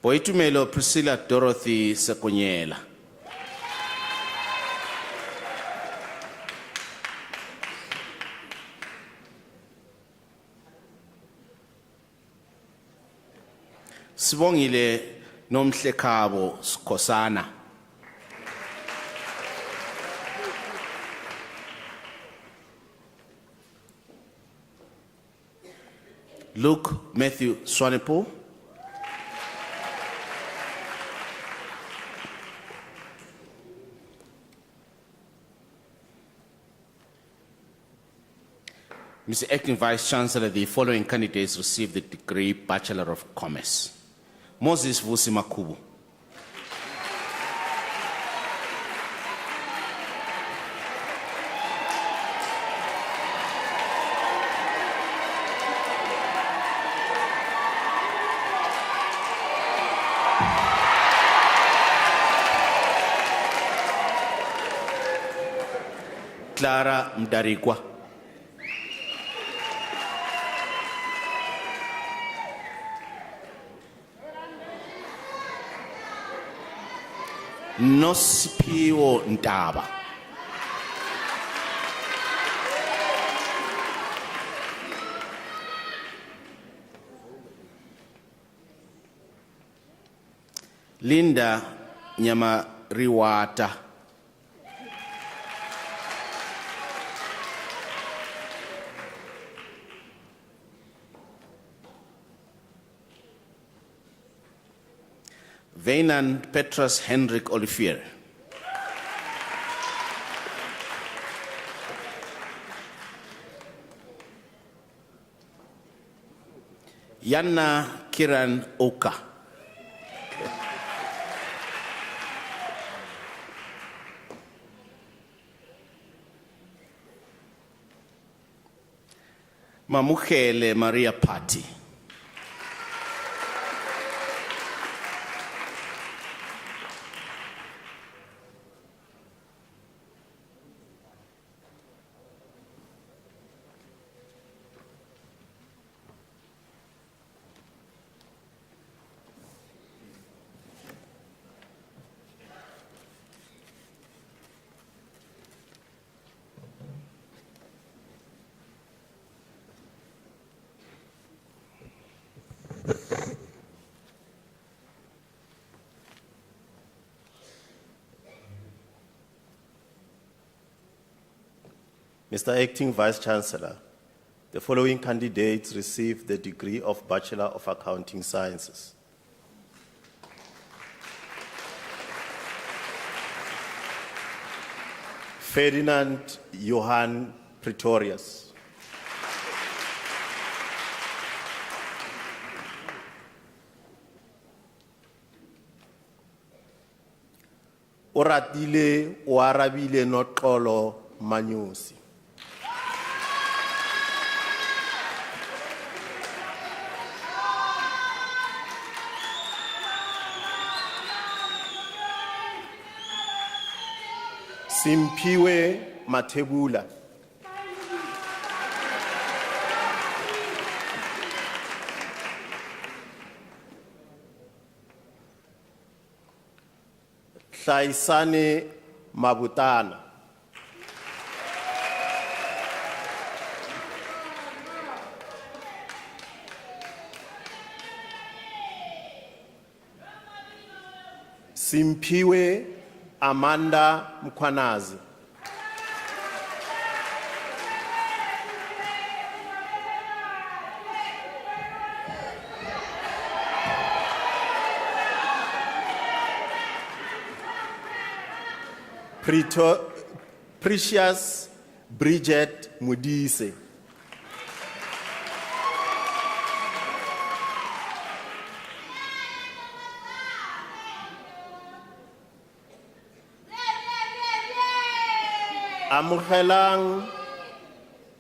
Boitumelo Priscilla Dorothy Sekonyela. Sibongile Nomhlekabo Skosana. Luke Matthew Swanepoel. Mr. Acting Vice Chancellor, the following candidates received the degree Bachelor of Commerce. Moses Vusi Makubu. Clara Mdarigwa. Nosipiwo Ntaba. Linda Nyamariwata. Vainan Petrus Hendrik Olivier. Yanna Kiran Oka. Mamukele Maria Patti. Mr. Acting Vice-Chancellor, the following candidates received the degree of Bachelor of Accounting Sciences. Ferdinand Johan Pretorius. Oratile Oarabile Notkolo Manyusi. Simpiwe Matebula. Tlaisane Mabutana. Simpiwe Amanda Mkwanazi. Precious Bridget Mudise.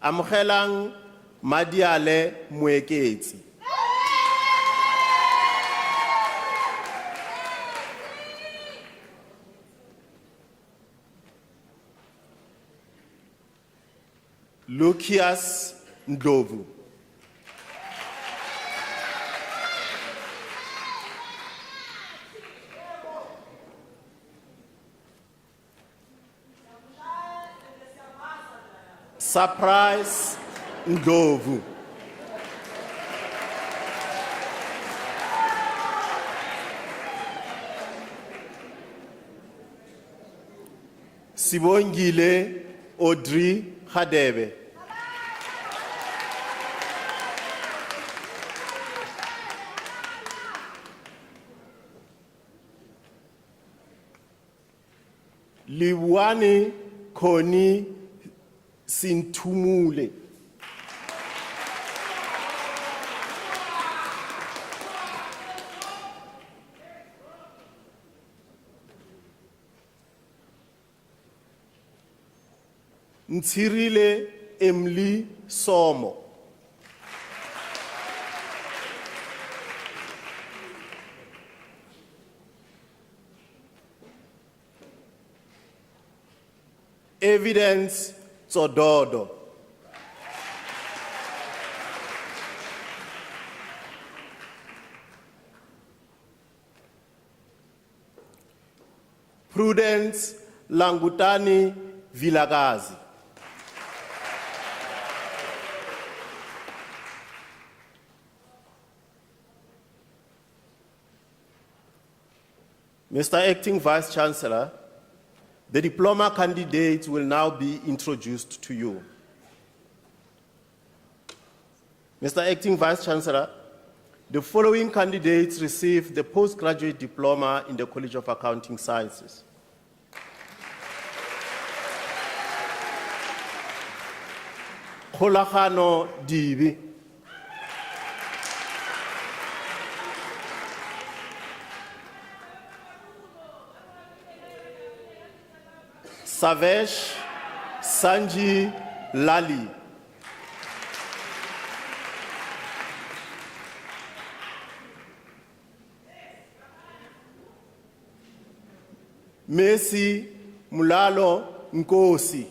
Amogelang Madiale Mueketsi. Lucius Ndlovu. Surprise Ndlovu. Sibongile Audrey Hadebe. Liwani Koni Sintumule. Ntsirile Emily Somo. Evidence Tsododo. Prudence Langutani Vilagazi. Mr. Acting Vice-Chancellor, the diploma candidates will now be introduced to you. Mr. Acting Vice-Chancellor, the following candidates received the postgraduate diploma in the College of Accounting Sciences. Kholagano Dibi. Savesh Sanji Lali. Messi Mulalo Nkosi.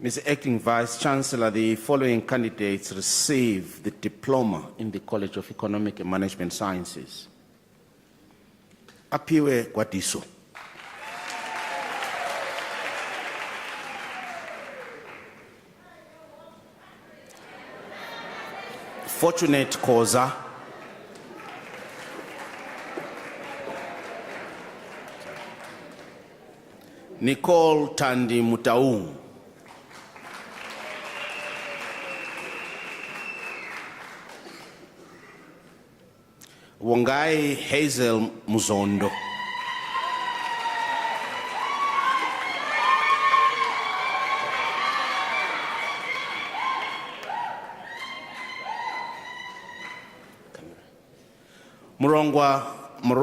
Mr. Acting Vice Chancellor, the following candidates receive the diploma in the College of Economic and Management Sciences. Apiwe Kwadiso. Fortunate Koza. Nicole Tandi Mutaung. Wangai Hazel Muzondo. Murongwa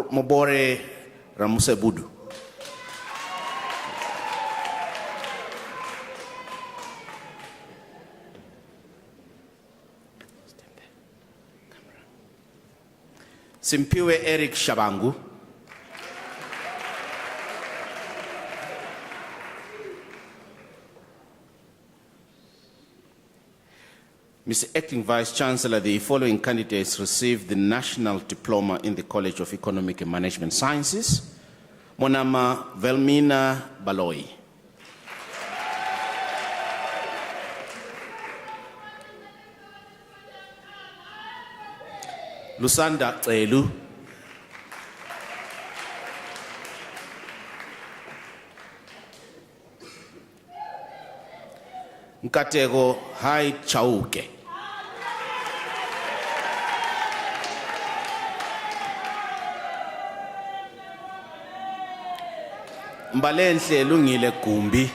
Mobore Ramusebudu. Simpiwe Eric Shabangu. Mr. Acting Vice Chancellor, the following candidates received the National Diploma in the College of Economic and Management Sciences. Monama Velmina Baloi. Lusanda Elu. Nkatego Hai Chauke. Mbalenhle Lungile Kumbi.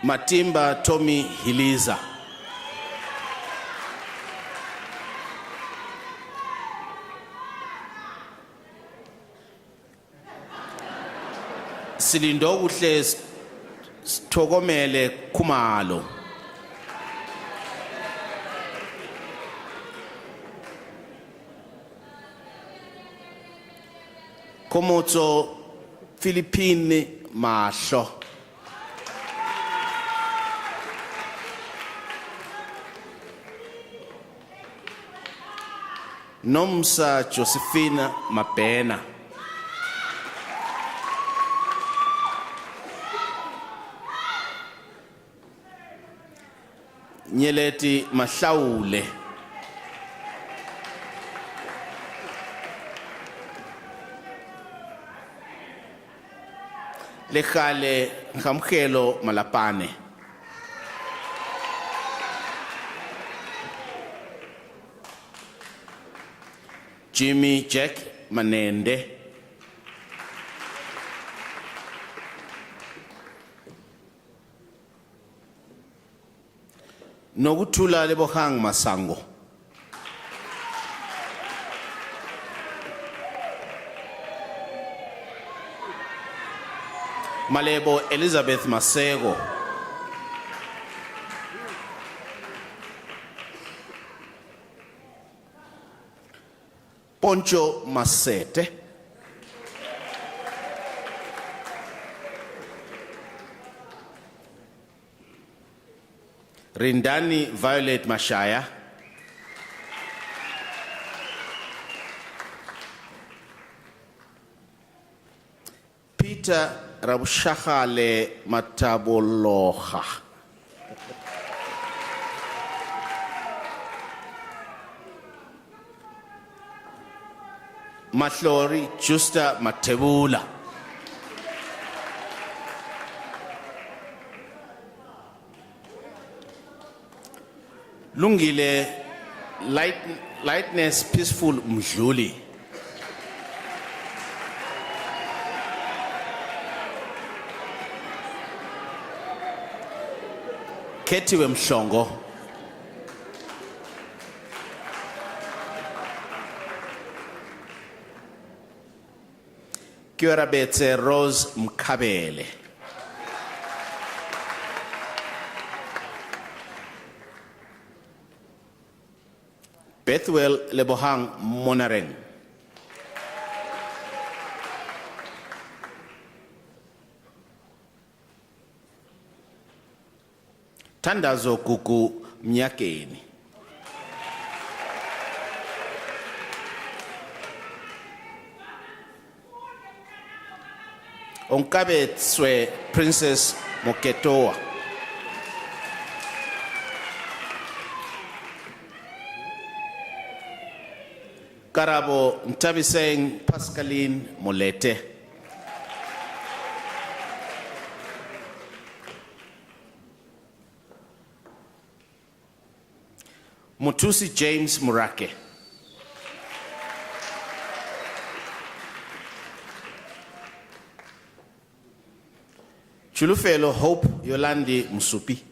Matimba Tommy Hiliza. Silindokuhle Sithokomele Khumalo. Komotso Philippine Mahlo. Nomsa Josephina Mapena. Nyeleti Mahlaule. Lekhale Ngamkhelo Malapane. Jimmy Jack Manende. Noguthula Lebohang Masango. Malebo Elizabeth Masego. Poncho Masete. Rindani Violet Mashaya. Peter Rabushahale Mataboloha. Matlori Justa Matebula. Lungile Lightness Peaceful Mjuli. Ketiwe Mshongo. Kiorabetse Rose Mkabele. Bethwell Lebohang Monareng. Tandazo Gugu Mnyakeni. Onkabetswe Princess Moketoa. Karabo Ntabiseng Pascaline Molete. Mutusi James Murake. Chulufelo Hope Yolandi Musupi.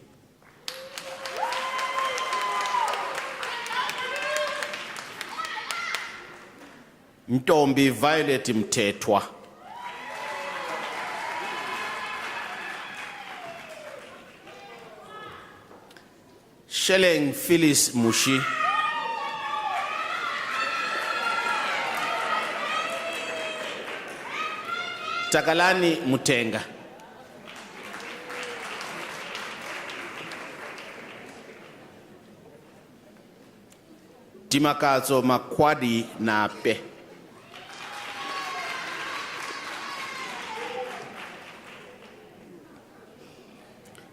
Ntombi Violet Mtetwa. Sheleng Phyllis Mushi. Takalani Mutenga. Timakazo Makwadi Nape.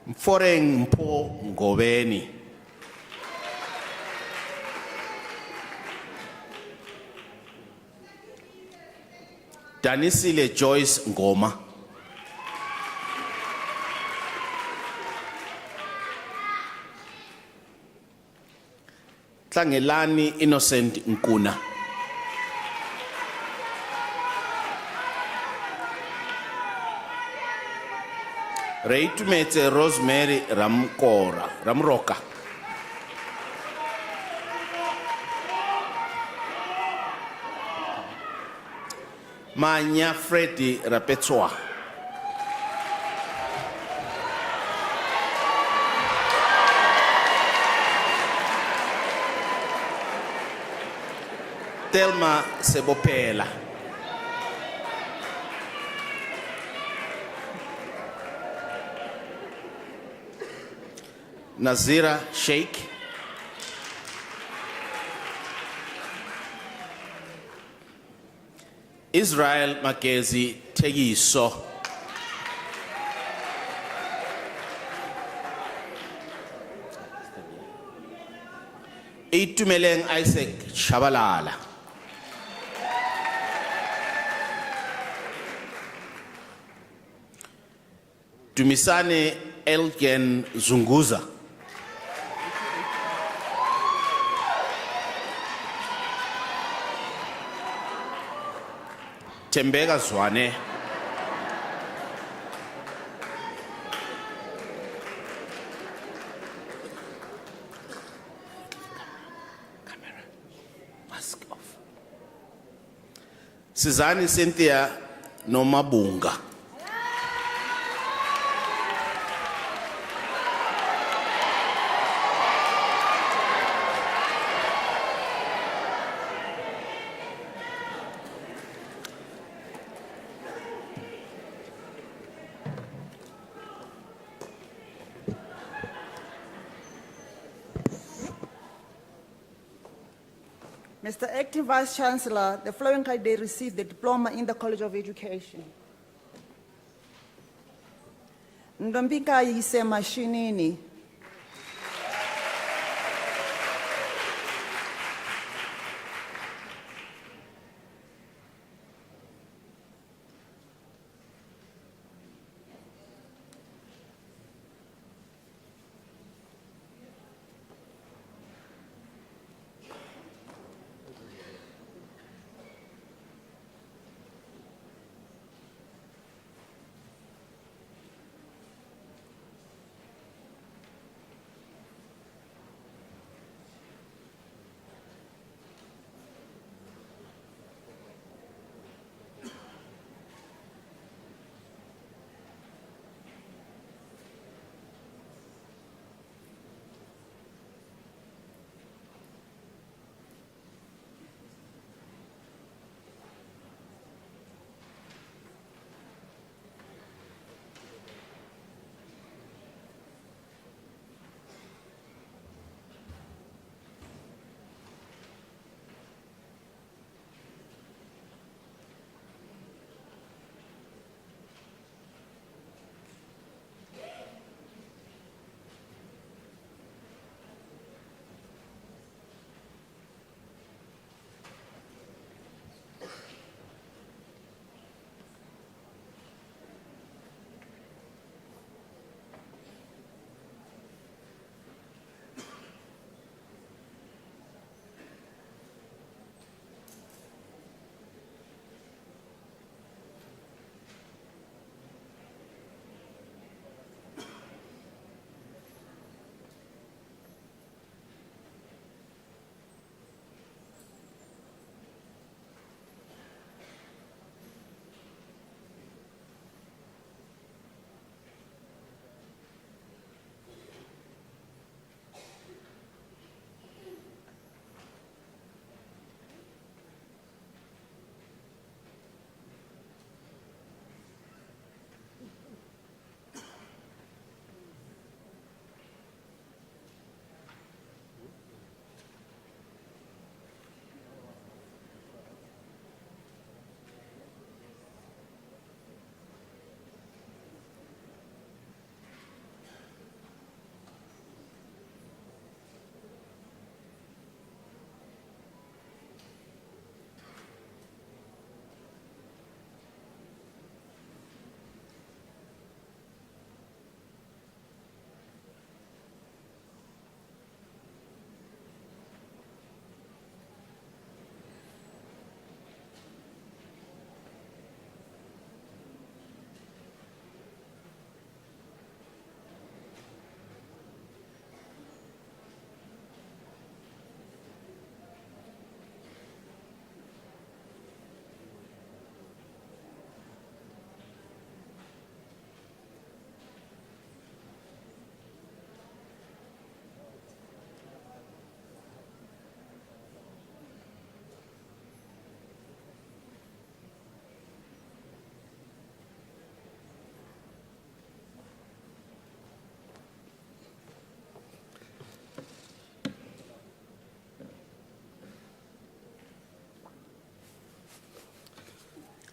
Mforeng Mpo Ngobeni. Danisile Joyce Ngoma. Tlangelani Innocent Nkuna. Reitumetse Rosemary Ramroka. Manya Freddy Rapetswa. Telma Sebopela. Nazira Sheikh. Israel Makezi Tegiso. Itumeleng Isaac Shabalala. Tumisane Elgen Zunguza. Tembega Zwane. Camera. Mask off. Sizani Cynthia Nomabunga. Mr. Acting Vice Chancellor, the following candidate received the diploma in the College of Education. Ndombika Yise Mashinini.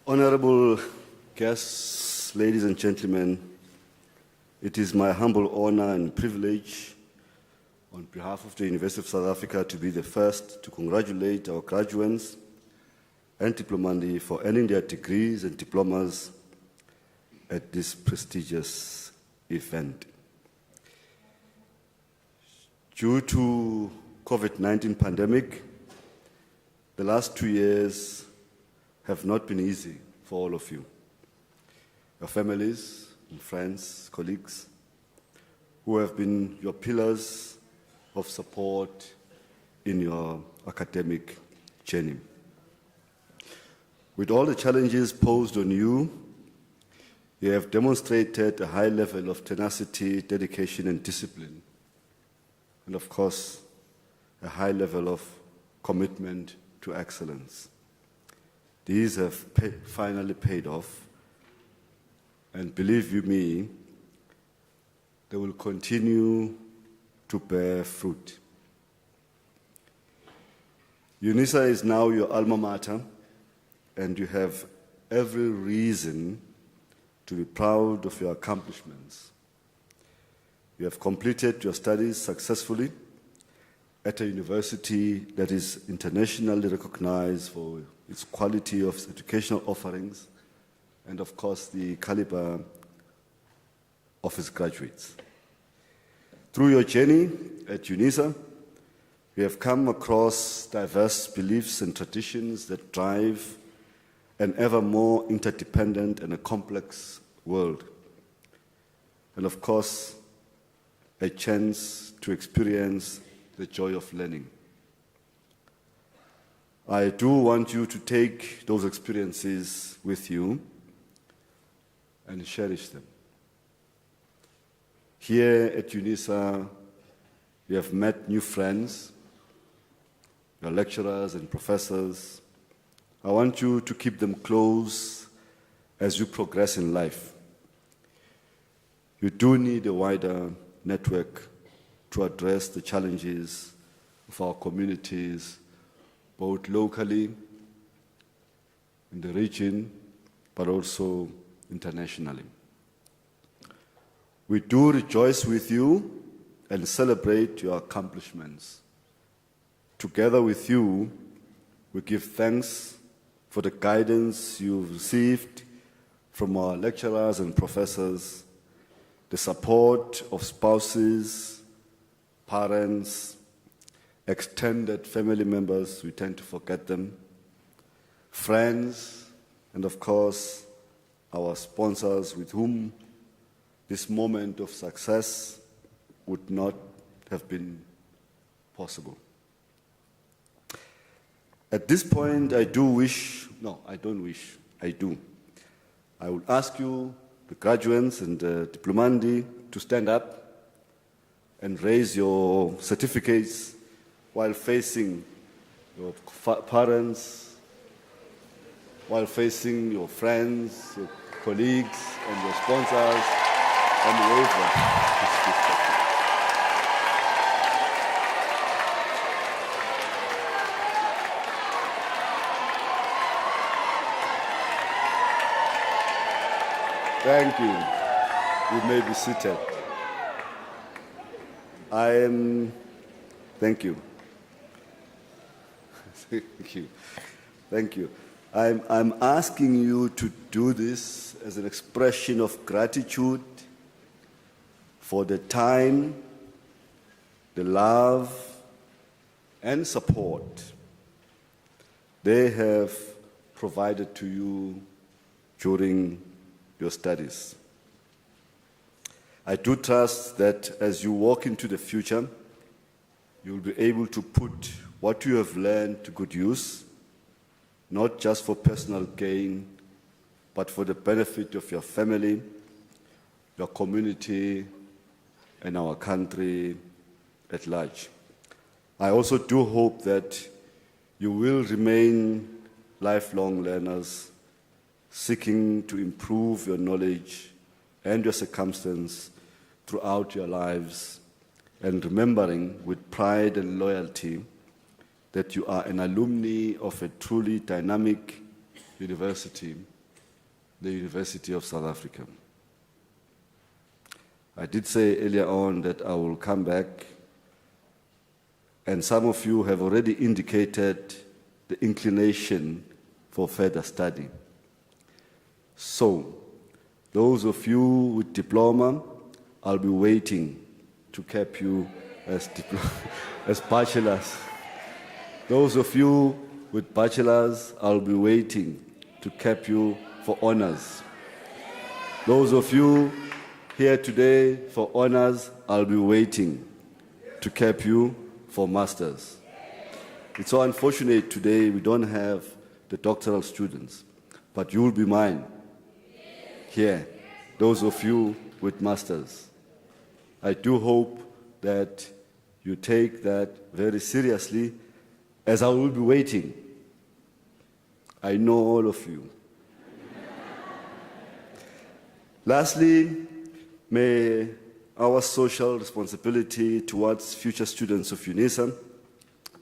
Honorable guests, ladies and gentlemen, it is my humble honor and privilege on behalf of the University of South Africa to be the first to congratulate our graduates and diplomandi for earning their degrees and diplomas at this prestigious event. Due to COVID-19 pandemic, the last 2 years have not been easy for all of you, your families and friends, colleagues, who have been your pillars of support in your academic journey. With all the challenges posed on you, you have demonstrated a high level of tenacity, dedication, and discipline, and of course, a high level of commitment to excellence. These have finally paid off, and believe you me, they will continue to bear fruit. Unisa is now your alma mater, and you have every reason to be proud of your accomplishments. You have completed your studies successfully at a university that is internationally recognized for its quality of educational offerings and, of course, the caliber of its graduates. Through your journey at Unisa, we have come across diverse beliefs and traditions that drive an ever more interdependent and a complex world. And of course, a chance to experience the joy of learning. I do want you to take those experiences with you and cherish them. Here at Unisa, you have met new friends, your lecturers and professors. I want you to keep them close as you progress in life. You do need a wider network to address the challenges of our communities, both locally, in the region, but also internationally. We do rejoice with you and celebrate your accomplishments. Together with you, we give thanks for the guidance you've received from our lecturers and professors, the support of spouses, parents, extended family members, we tend to forget them, friends, and of course, our sponsors with whom this moment of success would not have been possible. At this point, I do. I will ask you, the graduates and the diplomandi, to stand up and raise your certificates while facing your parents, while facing your friends, your colleagues, and your sponsors, and wave. Thank you. You may be seated. Thank you. Thank you. I'm asking you to do this as an expression of gratitude for the time, the love, and support they have provided to you during your studies. I do trust that as you walk into the future, you'll be able to put what you have learned to good use, not just for personal gain, but for the benefit of your family, your community, and our country at large. I also do hope that you will remain lifelong learners, seeking to improve your knowledge and your circumstance throughout your lives, and remembering with pride and loyalty that you are an alumni of a truly dynamic university the University of South Africa. I did say earlier on that I will come back, and some of you have already indicated the inclination for further study. So, those of you with diploma, I'll be waiting to cap you as, as bachelors. Those of you with bachelors, I'll be waiting to cap you for honors. Those of you here today for honors, I'll be waiting to cap you for masters. It's so unfortunate today we don't have the doctoral students, but you'll be mine here, those of you with masters. I do hope that you take that very seriously, as I will be waiting. I know all of you. Lastly, may our social responsibility towards future students of Unisa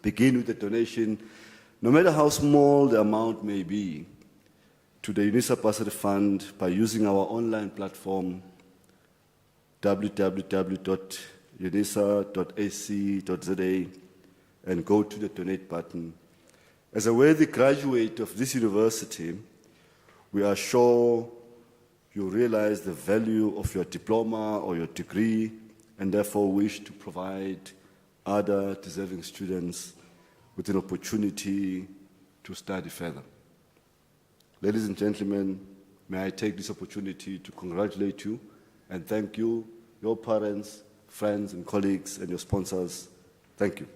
begin with a donation, no matter how small the amount may be, to the Unisa Bursary Fund by using our online platform, www.unisa.ac.za, and go to the donate button. As a worthy graduate of this university, we are sure you realize the value of your diploma or your degree, and therefore wish to provide other deserving students with an opportunity to study further. Ladies and gentlemen, may I take this opportunity to congratulate you and thank you, your parents, friends and colleagues and your sponsors. Thank you.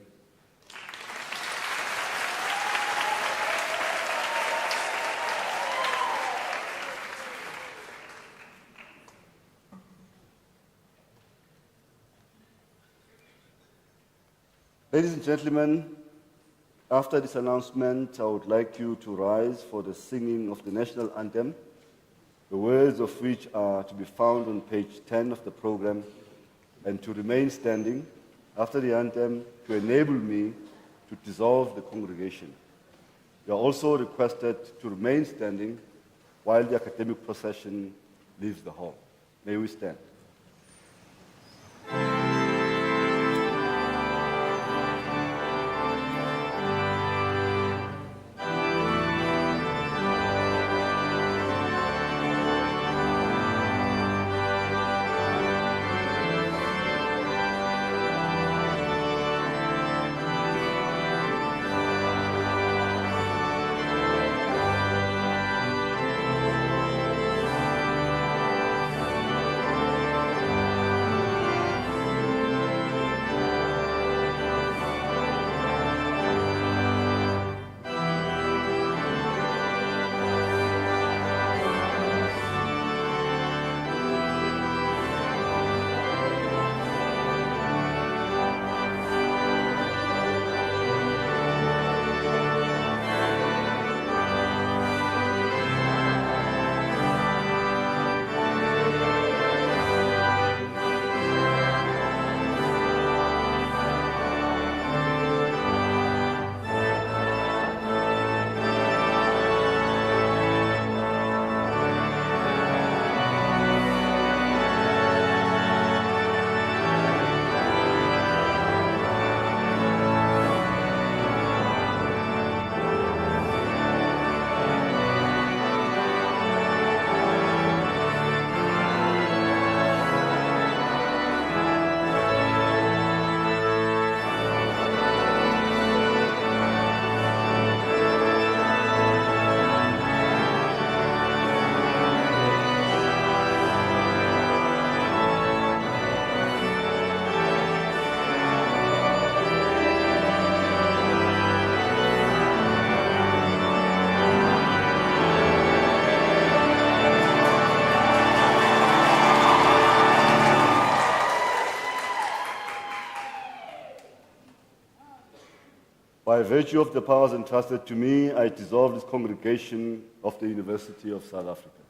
Ladies and gentlemen, after this announcement, I would like you to rise for the singing of the national anthem, the words of which are to be found on page 10 of the program, and to remain standing after the anthem to enable me to dissolve the congregation. You are also requested to remain standing while the academic procession leaves the hall. May we stand. By virtue of the powers entrusted to me, I dissolve this congregation of the University of South Africa.